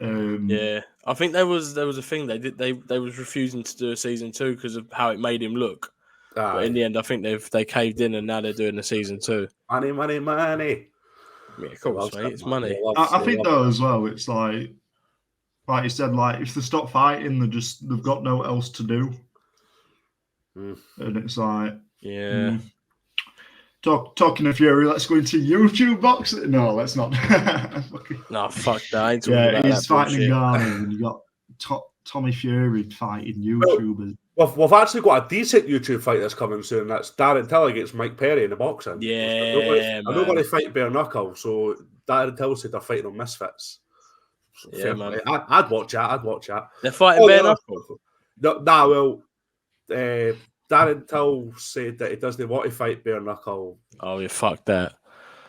[SPEAKER 4] I think there was a thing they did. They was refusing to do a season 2 because of how it made him look. But in the end, I think they caved in, and now they're doing a season 2.
[SPEAKER 2] Money.
[SPEAKER 4] Yeah, of course, mate. It's money.
[SPEAKER 3] I think though as well, it's like you said, like if they stop fighting, they've got no else to do, and it's like Talking of Fury, let's go into YouTube boxing. No, let's not.
[SPEAKER 4] No, fuck that. I ain't talking about
[SPEAKER 3] he's fighting Ngannou, and you got Tommy Fury fighting YouTubers.
[SPEAKER 2] We've actually got a decent YouTube fight that's coming soon. That's Darren Till against Mike Perry in the boxing.
[SPEAKER 4] Yeah,
[SPEAKER 2] I'm not going to fight Bare Knuckle, so Darren Till said they're fighting on Misfits.
[SPEAKER 4] Yeah, man.
[SPEAKER 2] I'd watch that.
[SPEAKER 4] They're fighting Bare Knuckle?
[SPEAKER 2] Darren Till said that he doesn't want to fight Bare Knuckle.
[SPEAKER 4] Oh, yeah, fuck that.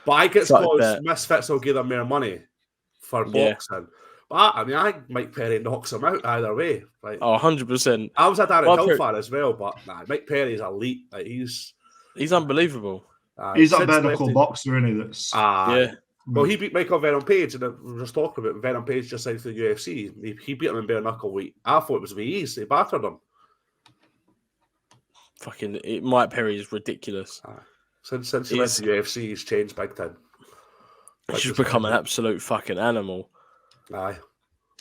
[SPEAKER 2] But I get close. Misfits will give them more money for boxing. But I think Mike Perry knocks him out either way. Like,
[SPEAKER 4] 100%.
[SPEAKER 2] I was a Darren Till fan as well, but Mike Perry's elite. Like, he's
[SPEAKER 4] unbelievable.
[SPEAKER 3] He's that bare knuckle boxer, isn't he? That's
[SPEAKER 2] Well, he beat Michael Venom Page, and we were just talking about Venom Page just signed for the UFC. He beat him in bare knuckle weight. I thought it was way easy. He battered him.
[SPEAKER 4] Mike Perry is ridiculous.
[SPEAKER 2] Since he went to the UFC, he's changed big time.
[SPEAKER 4] He's just become an absolute fucking animal.
[SPEAKER 2] Aye.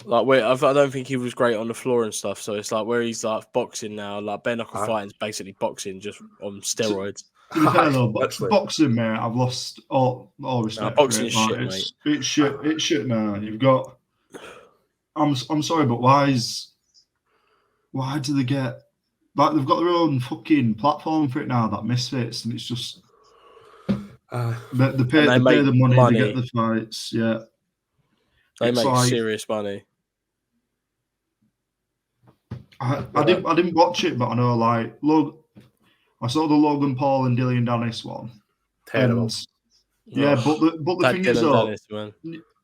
[SPEAKER 4] Like, I don't think he was great on the floor and stuff. So it's like where he's like boxing now. Like bare knuckle fighting is basically boxing, just on steroids.
[SPEAKER 3] To be fair though, boxing, mate, I've lost all respect.
[SPEAKER 4] Boxing is shit, mate.
[SPEAKER 3] It's shit. It's shit now. You've got. I'm sorry, but why do they get? Like, they've got their own fucking platform for it now, that Misfits, and it's just they pay the money to get the fights. Yeah,
[SPEAKER 4] they make serious money.
[SPEAKER 3] I didn't watch it, but I know, like, I saw the Logan Paul and Dylan Dennis one.
[SPEAKER 2] Terrible.
[SPEAKER 3] And, yeah, but the thing is, though,
[SPEAKER 4] Dennis, man.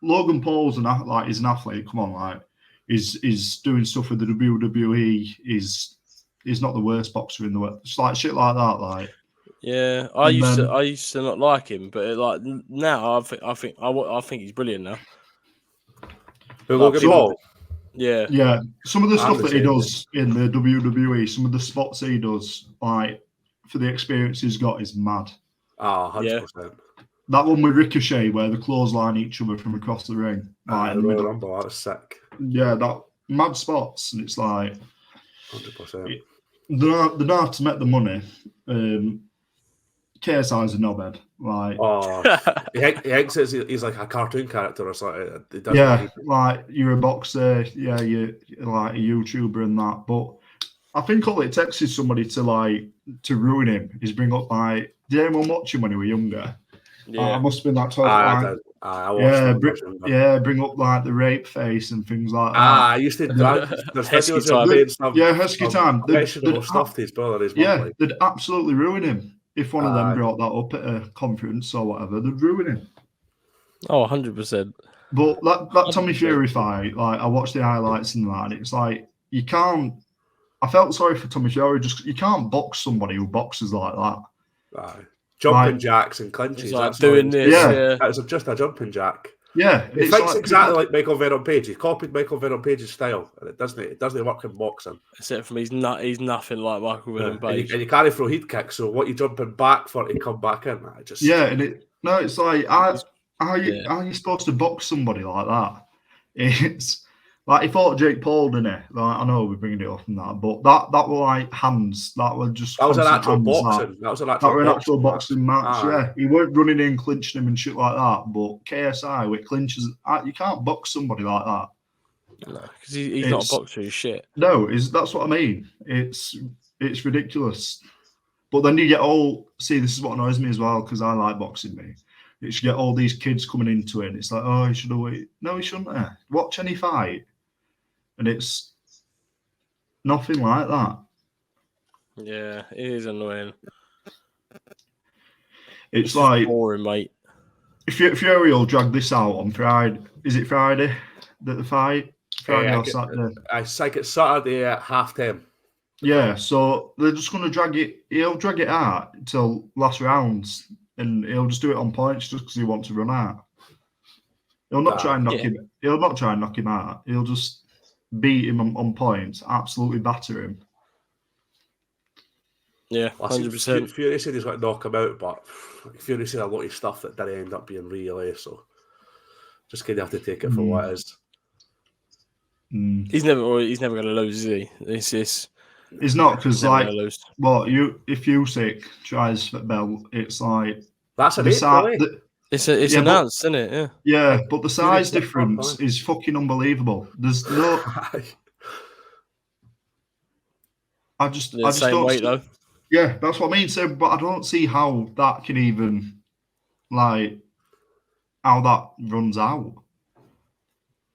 [SPEAKER 3] Logan Paul's he's an athlete. Come on, like he's doing stuff with the WWE. He's not the worst boxer in the world. It's like shit like that. Like,
[SPEAKER 4] yeah, I used to not like him, but like now I think he's brilliant now.
[SPEAKER 2] Logan Paul.
[SPEAKER 3] Yeah. Some of the stuff that he does in the WWE, some of the spots he does, like for the experience he's got, is mad.
[SPEAKER 2] 100%.
[SPEAKER 3] That one with Ricochet, where they clothesline each other from across the ring.
[SPEAKER 2] Like, the Royal Rumble, that was sick.
[SPEAKER 3] Yeah, that mad spots, and it's like
[SPEAKER 2] 100%.
[SPEAKER 3] They don't have to make the money. KSI's a knobhead. Like,
[SPEAKER 2] he thinks he's like a cartoon character or something.
[SPEAKER 3] Like you're a boxer. Yeah, you're like a YouTuber and that. But I think all it takes is somebody to ruin him. Is bring up like, did anyone watch him when he was younger?
[SPEAKER 4] Yeah,
[SPEAKER 3] I must have been like 12. Bring up like the rape face and things like that.
[SPEAKER 2] I used to. There's videos of made some.
[SPEAKER 3] Yeah, Husky time.
[SPEAKER 2] Questionable stuff to his brother.
[SPEAKER 3] They'd absolutely ruin him. If one of them brought that up at a conference or whatever, they'd ruin him.
[SPEAKER 4] 100%.
[SPEAKER 3] But that Tommy Fury fight, like I watched the highlights and that, and it's like you can't. I felt sorry for Tommy Fury. Just you can't box somebody who boxes like that.
[SPEAKER 2] Jumping jacks and clinches.
[SPEAKER 4] Like doing this. Yeah.
[SPEAKER 2] It's just a jumping jack.
[SPEAKER 3] Yeah,
[SPEAKER 2] he fights exactly like Michael Venom Page. He copied Michael Venom Page's style, and it doesn't work in boxing.
[SPEAKER 4] Except for he's nothing like Michael Venom Page.
[SPEAKER 2] And you can't throw heat kicks, so what you jumping back for to come back in?
[SPEAKER 3] It's like how are you supposed to box somebody like that? It's like he fought Jake Paul, didn't he? Like, I know we're bringing it up from that, but that were like hands. That was
[SPEAKER 2] an actual boxing. That was an actual
[SPEAKER 3] boxing match. Yeah, he weren't running in, clinching him and shit like that. But KSI with clinches, you can't box somebody like that.
[SPEAKER 4] No, because he's not a boxer. He's shit.
[SPEAKER 3] No, that's what I mean. It's ridiculous. But then you get this is what annoys me as well, because I like boxing. You get all these kids coming into it, and it's like, oh, he should have waited. No, he shouldn't have. Watch any fight. And it's nothing like that.
[SPEAKER 4] Yeah, it is annoying.
[SPEAKER 3] It's like
[SPEAKER 4] boring, mate.
[SPEAKER 3] If Fury will drag this out on Friday, is it Friday that the fight? Friday or Saturday?
[SPEAKER 2] I think it's Saturday at 10:30.
[SPEAKER 3] Yeah, so they're just going to drag it. He'll drag it out until last rounds, and he'll just do it on points just because he wants to run out. He'll not try and knock him. He'll not try and knock him out. He'll just beat him on points, absolutely batter him.
[SPEAKER 4] Yeah, 100%.
[SPEAKER 2] Fury said he's going to knock him out, but Fury said a lot of stuff that didn't end up being real, so just kind of have to take it for what it is.
[SPEAKER 4] He's never going to lose, is he?
[SPEAKER 3] He's not, because like, if Usyk tries for belt, it's like
[SPEAKER 2] that's a
[SPEAKER 4] It's announced, isn't it? Yeah.
[SPEAKER 3] Yeah, but the size difference is fucking unbelievable. There's no. I just don't.
[SPEAKER 4] Weight, though.
[SPEAKER 3] Yeah, that's what I mean. So, but I don't see how that can even, like, how that runs out.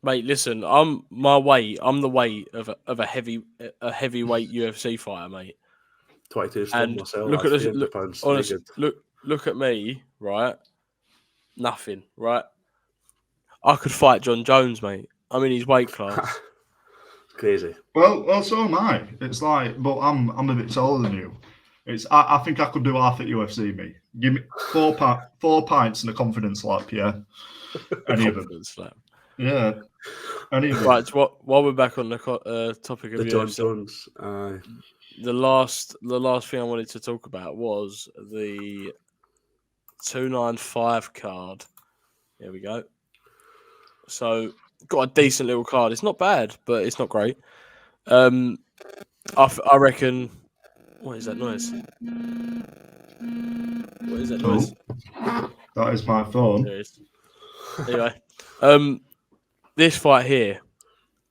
[SPEAKER 4] Mate, listen, I'm the weight of a heavyweight UFC fighter, mate.
[SPEAKER 2] 22 stone myself.
[SPEAKER 4] Look at me, right? Nothing, right? I could fight John Jones, mate. I'm in his weight class.
[SPEAKER 2] Crazy.
[SPEAKER 3] Well, so am I. It's like, but I'm a bit taller than you. I think I could do half at UFC, me. Give me 4 pints and a confidence lap, yeah. Any of them. Yeah.
[SPEAKER 4] Right. So while we're back on the topic of
[SPEAKER 2] the
[SPEAKER 4] UFC,
[SPEAKER 2] John Jones,
[SPEAKER 4] the last thing I wanted to talk about was the 295 card. Here we go. So got a decent little card. It's not bad, but it's not great. I reckon. What is that noise? What is that noise?
[SPEAKER 3] That is my phone.
[SPEAKER 4] There it is. Anyway, this fight here,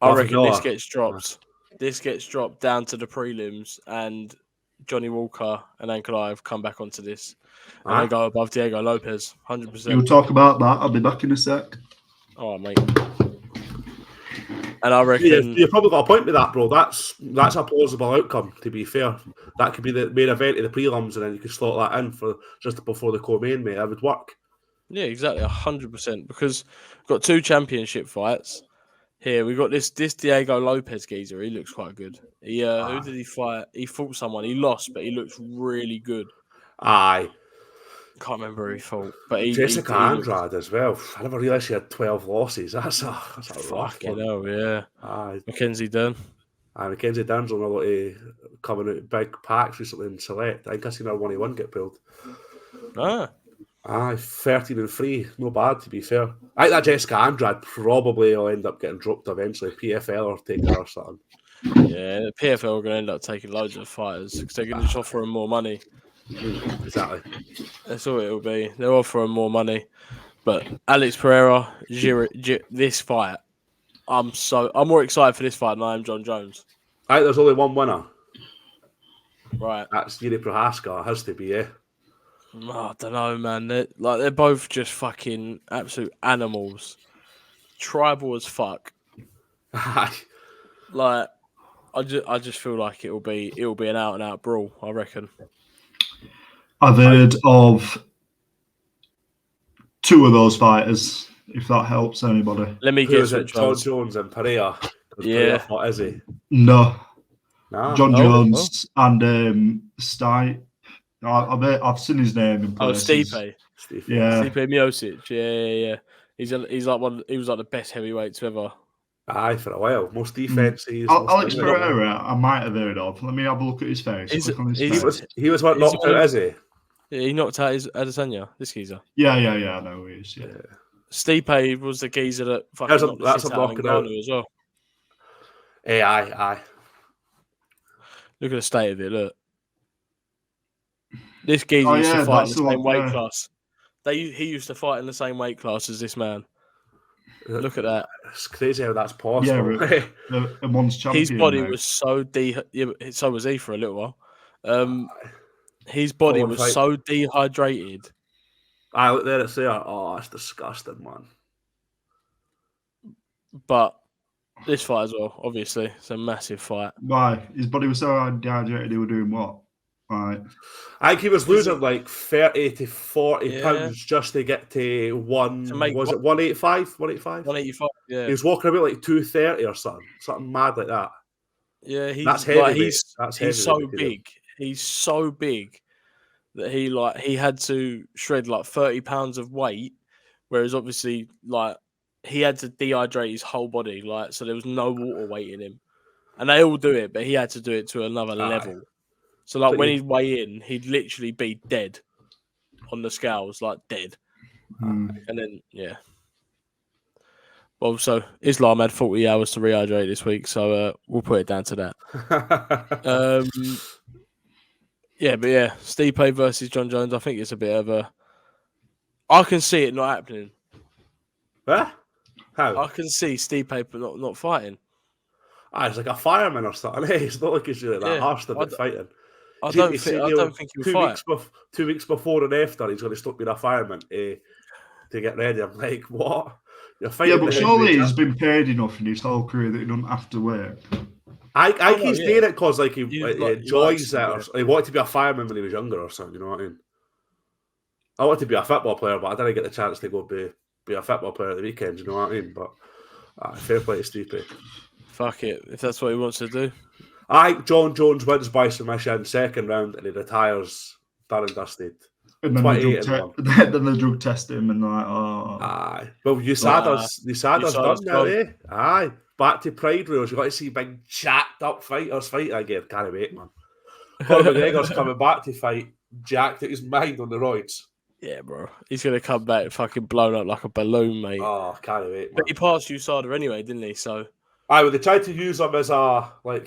[SPEAKER 4] I reckon this gets dropped. This gets dropped down to the prelims, and Johnny Walker and Ankalaev come back onto this. And they go above Diego Lopez, 100%.
[SPEAKER 3] You'll talk about that. I'll be back in a sec.
[SPEAKER 4] All right, mate. And I reckon
[SPEAKER 2] you've probably got a point with that, bro. That's a plausible outcome. To be fair, that could be the main event of the prelims, and then you could slot that in for just before the co-main, mate. That would work.
[SPEAKER 4] Yeah, exactly, 100%. Because we've got 2 championship fights here. We've got this Diego Lopez geezer. He looks quite good. Who did he fight? He fought someone. He lost, but he looks really good.
[SPEAKER 2] Aye.
[SPEAKER 4] Can't remember who he fought, but
[SPEAKER 2] Jessica Andrade as well. I never realised she had 12 losses. That's a rough
[SPEAKER 4] fucking
[SPEAKER 2] one.
[SPEAKER 4] hell, yeah.
[SPEAKER 2] Aye.
[SPEAKER 4] Mackenzie Dern.
[SPEAKER 2] Mackenzie Dern's on a lot of coming out big packs recently in Select. I think I seen her 1-1 get pulled.
[SPEAKER 4] Ah.
[SPEAKER 2] Aye, 13-3. No bad, to be fair. I think that Jessica Andrade probably will end up getting dropped eventually. PFL or take her or something.
[SPEAKER 4] Yeah, the PFL are going to end up taking loads of fighters because they're going to just offer them more money.
[SPEAKER 2] Exactly.
[SPEAKER 4] That's all it'll be. They'll offer them more money. But Alex Pereira, this fight, I'm more excited for this fight than I am John Jones.
[SPEAKER 2] I think there's only one winner.
[SPEAKER 4] Right.
[SPEAKER 2] That's Yuri Prohaska. It has to be, yeah.
[SPEAKER 4] Oh, I don't know, man. They're both just fucking absolute animals. Tribal as fuck. Like, I just feel like it'll be an out and out brawl, I reckon.
[SPEAKER 3] I've heard of 2 of those fighters, if that helps anybody.
[SPEAKER 4] Let me
[SPEAKER 2] guess.
[SPEAKER 4] John
[SPEAKER 2] Jones and Pereira.
[SPEAKER 4] Yeah.
[SPEAKER 2] What is he?
[SPEAKER 3] No.
[SPEAKER 2] Nah.
[SPEAKER 3] John Jones and Stipe. I've seen his name in places.
[SPEAKER 4] Stipe.
[SPEAKER 3] Yeah.
[SPEAKER 4] Stipe Miocic. Yeah. He was like the best heavyweight to ever.
[SPEAKER 2] Aye, for a while. Most defenses.
[SPEAKER 3] Alex Pereira, I might have heard of. Let me have a look at his face.
[SPEAKER 2] He was what knocked out, is he?
[SPEAKER 4] Yeah, he knocked out his Adesanya, this geezer.
[SPEAKER 3] Yeah, I know who he is. Yeah.
[SPEAKER 4] Stipe was the geezer that fucking knocked the shit out of Ngannou as well.
[SPEAKER 2] Aye.
[SPEAKER 4] Look at the state of it. Look, this geezer used to fight in the same weight class. He used to fight in the same weight class as this man. Look at that.
[SPEAKER 2] It's crazy how that's possible.
[SPEAKER 3] Yeah, a one's champion.
[SPEAKER 4] His body was so so was he for a little while. His body was so dehydrated.
[SPEAKER 2] I look there, it's there. Oh, that's disgusting, man.
[SPEAKER 4] But this fight as well, obviously, it's a massive fight.
[SPEAKER 3] Why? His body was so dehydrated, he was doing what? Right.
[SPEAKER 2] I think he was losing like 30 to 40 pounds just to get to one. Was it 185?
[SPEAKER 4] 185. Yeah.
[SPEAKER 2] He was walking about like 230 or something mad like that.
[SPEAKER 4] Yeah,
[SPEAKER 2] that's heavy.
[SPEAKER 4] Like, he's so big. He's so big that he had to shred like 30 pounds of weight, whereas obviously like he had to dehydrate his whole body, like so there was no water weight in him, and they all do it, but he had to do it to another level. So like when he'd weigh in, he'd literally be dead on the scales, like dead. And then well, so Islam had 40 hours to rehydrate this week, so we'll put it down to that. Stipe versus John Jones. I think it's a bit of a. I can see it not happening.
[SPEAKER 2] Huh? How?
[SPEAKER 4] I can see Stipe not fighting.
[SPEAKER 2] It's like a fireman or something. It's not like he's really that harsh about fighting.
[SPEAKER 4] I don't think he'll fight.
[SPEAKER 2] 2 weeks before and after, he's going to stop being a fireman to get ready. I'm like, what? You're fighting.
[SPEAKER 3] Yeah, but surely he's been paid enough in his whole career that he doesn't have to work.
[SPEAKER 2] I think he's doing it because like he enjoys it. Or he wanted to be a fireman when he was younger or something. You know what I mean? I wanted to be a football player, but I didn't get the chance to go be a football player at the weekends. You know what I mean? But fair play to Stipe.
[SPEAKER 4] Fuck it, if that's what he wants to do.
[SPEAKER 2] I think John Jones wins by submission second round and he retires done and dusted.
[SPEAKER 3] And then they drug test him and they're like, oh.
[SPEAKER 2] Aye. Well, USADA's done now, eh? Aye. Back to Pride rules. You've got to see big, jacked up fighters fight again. Can't wait, man. Conor McGregor's coming back to fight, jacked out his mind on the roids.
[SPEAKER 4] Yeah, bro. He's going to come back fucking blown up like a balloon, mate.
[SPEAKER 2] Oh, can't wait, man.
[SPEAKER 4] But he passed USADA anyway, didn't he? So.
[SPEAKER 2] Aye, well, they tried to use him as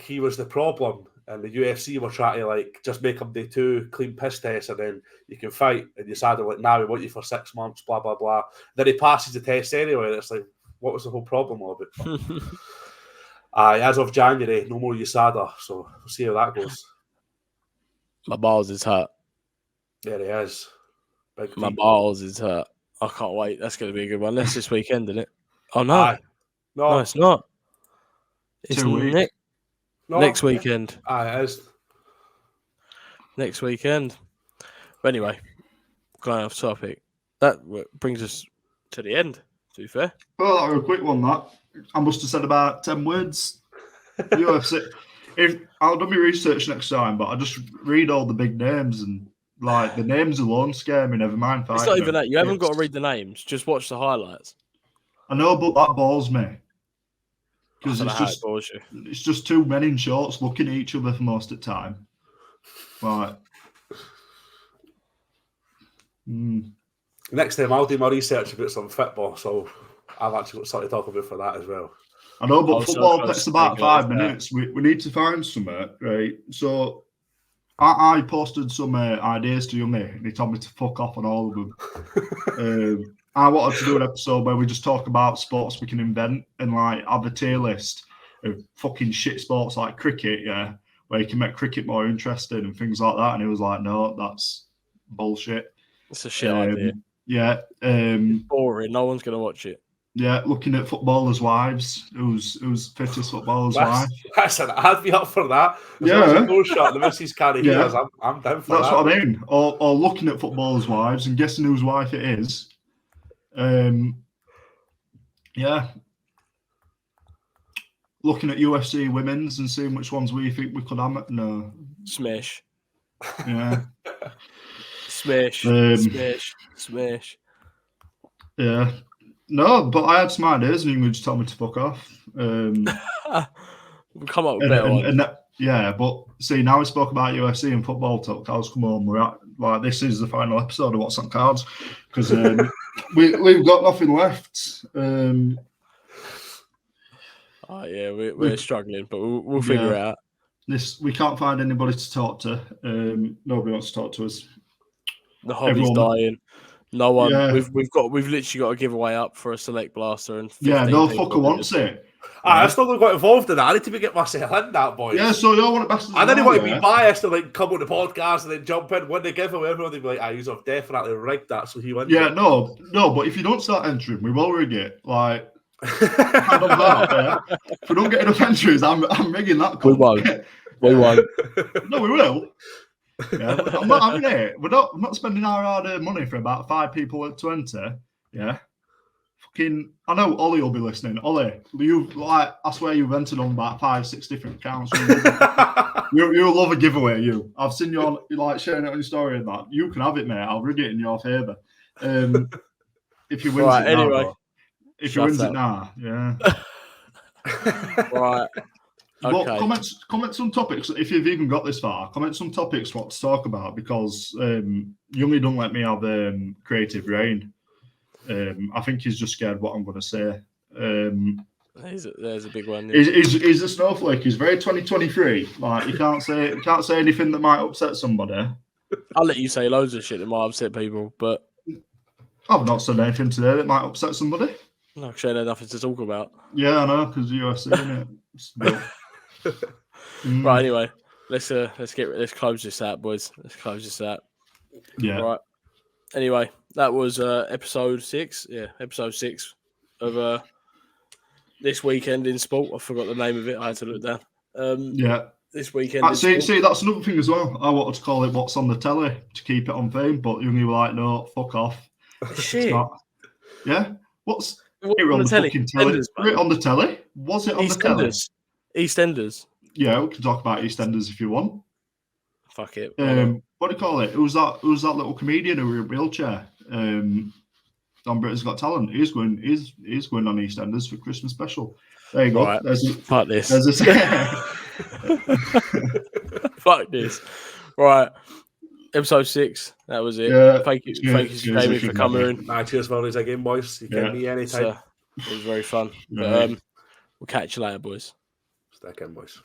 [SPEAKER 2] he was the problem, and the UFC were trying to just make him do 2 clean piss tests, and then you can fight. And you decided now we want you for 6 months, blah blah blah. Then he passes the test anyway. And it's like, what was the whole problem of it? As of January, no more USADA, so we'll see how that goes.
[SPEAKER 4] My balls is hurt.
[SPEAKER 2] There he is.
[SPEAKER 4] My balls is hurt. I can't wait. That's going to be a good one. That's this weekend, isn't it? Oh no,
[SPEAKER 2] Aye.
[SPEAKER 4] No, it's not. It's
[SPEAKER 3] 2 weeks.
[SPEAKER 4] Next weekend.
[SPEAKER 2] It is.
[SPEAKER 4] Next weekend. But anyway, going off topic. That brings us to the end, to be fair.
[SPEAKER 3] Oh, that was a quick one, that. I must have said about 10 words. UFC. I'll do my research next time, but I just read all the big names and like the names alone scare me, never mind fighting.
[SPEAKER 4] It's not even that. You haven't got to read the names. Just watch the highlights.
[SPEAKER 3] I know, but that bores me. Because
[SPEAKER 4] it's
[SPEAKER 3] just two men in shorts looking at each other for most of the time. Right.
[SPEAKER 2] Next time I'll do my research about some football, so I've actually got something to talk about for that as well.
[SPEAKER 3] I know, but football takes about 5 minutes. We need to find something, right? So I posted some ideas to Youngie, and he told me to fuck off on all of them. I wanted to do an episode where we just talk about sports we can invent and like have a tier list of fucking shit sports like cricket, yeah, where you can make cricket more interesting and things like that. And he was like, no, that's bullshit.
[SPEAKER 4] It's a shit idea.
[SPEAKER 3] Yeah.
[SPEAKER 4] Boring. No one's going to watch it.
[SPEAKER 3] Yeah, looking at footballers' wives, who's fittest footballer's wife.
[SPEAKER 2] Listen, I'd be up for that. No shot, the missus carry heels. I'm down for that.
[SPEAKER 3] That's what I mean. Or looking at footballers' wives and guessing whose wife it is. Yeah. Looking at UFC women's and seeing which ones we think we could have. No.
[SPEAKER 4] Smash.
[SPEAKER 3] Yeah.
[SPEAKER 4] Smash. Smash.
[SPEAKER 3] Yeah. No, but I had some ideas and you would just tell me to fuck off.
[SPEAKER 4] We'll come up with better ones.
[SPEAKER 3] Yeah, but see, now we spoke about UFC and football talk. Cards come on. We're at, like, this is the final episode of What's on Cards because we've got nothing left.
[SPEAKER 4] We're struggling, but we'll figure it out.
[SPEAKER 3] We can't find anybody to talk to. Nobody wants to talk to us.
[SPEAKER 4] The hobby's dying. No one. Yeah. We've literally got a giveaway up for a Select Blaster, and
[SPEAKER 3] no fucker wants it.
[SPEAKER 2] I still got involved in that. I need to get myself in that, boys.
[SPEAKER 3] Yeah, so you want to
[SPEAKER 2] I didn't want to be biased to like come on the podcast and then jump in, win the giveaway. Everybody be like, "You've definitely rigged that," so he went.
[SPEAKER 3] Yeah, no, but if you don't start entering, we will rig it. Like, if we don't get enough entries, I'm rigging that.
[SPEAKER 4] We won't. We won't.
[SPEAKER 3] No, we will. Yeah, I'm not having it. We're not spending our hard-earned money for about 5 people to enter. Yeah. Fucking, I know Ollie will be listening. Ollie, I swear you've entered on about 5-6 different accounts. You'll love a giveaway. I've seen you on sharing it on your story and that. You can have it, mate. I'll rig it in your favour. If you win it
[SPEAKER 4] anyway.
[SPEAKER 3] Now, if you wins it now, yeah.
[SPEAKER 4] Right. Okay.
[SPEAKER 3] Well, comment some topics if you've even got this far. Comment some topics what to talk about because Youngie don't let me have creative reign. I think he's just scared what I'm going to say.
[SPEAKER 4] There's a big one.
[SPEAKER 3] Yeah. He's a snowflake. He's very 2023. Like you can't say anything that might upset somebody.
[SPEAKER 4] I'll let you say loads of shit that might upset people, but
[SPEAKER 3] I've not said anything today that might upset somebody.
[SPEAKER 4] No, because there's nothing to talk about.
[SPEAKER 3] Yeah, I know because UFC, innit?
[SPEAKER 4] Right. Anyway, let's close this out, boys. Let's close this out.
[SPEAKER 3] Yeah.
[SPEAKER 4] Right. Anyway, that was episode 6. Yeah, episode 6 of this weekend in sport. I forgot the name of it. I had to look down.
[SPEAKER 3] Yeah.
[SPEAKER 4] This weekend.
[SPEAKER 3] See, that's another thing as well. I wanted to call it "What's on the Telly" to keep it on theme, but you were like, "No, fuck off."
[SPEAKER 4] Shit.
[SPEAKER 3] Yeah. What's it on the fucking telly? On the telly? Was it on the telly?
[SPEAKER 4] EastEnders.
[SPEAKER 3] Yeah, we can talk about EastEnders if you want.
[SPEAKER 4] Fuck it.
[SPEAKER 3] What do you call it? Who's that little comedian who was in a wheelchair? On Britain's Got Talent. He's going on EastEnders for Christmas special. There you go.
[SPEAKER 4] Right. Fuck this. Fuck this. Right. Episode 6. That was it. Yeah, thank you, Jamie, for coming in.
[SPEAKER 2] Cheers for all these again, boys. You can be anytime.
[SPEAKER 4] It was very fun. But, we'll catch you later, boys.
[SPEAKER 2] Stay again, boys.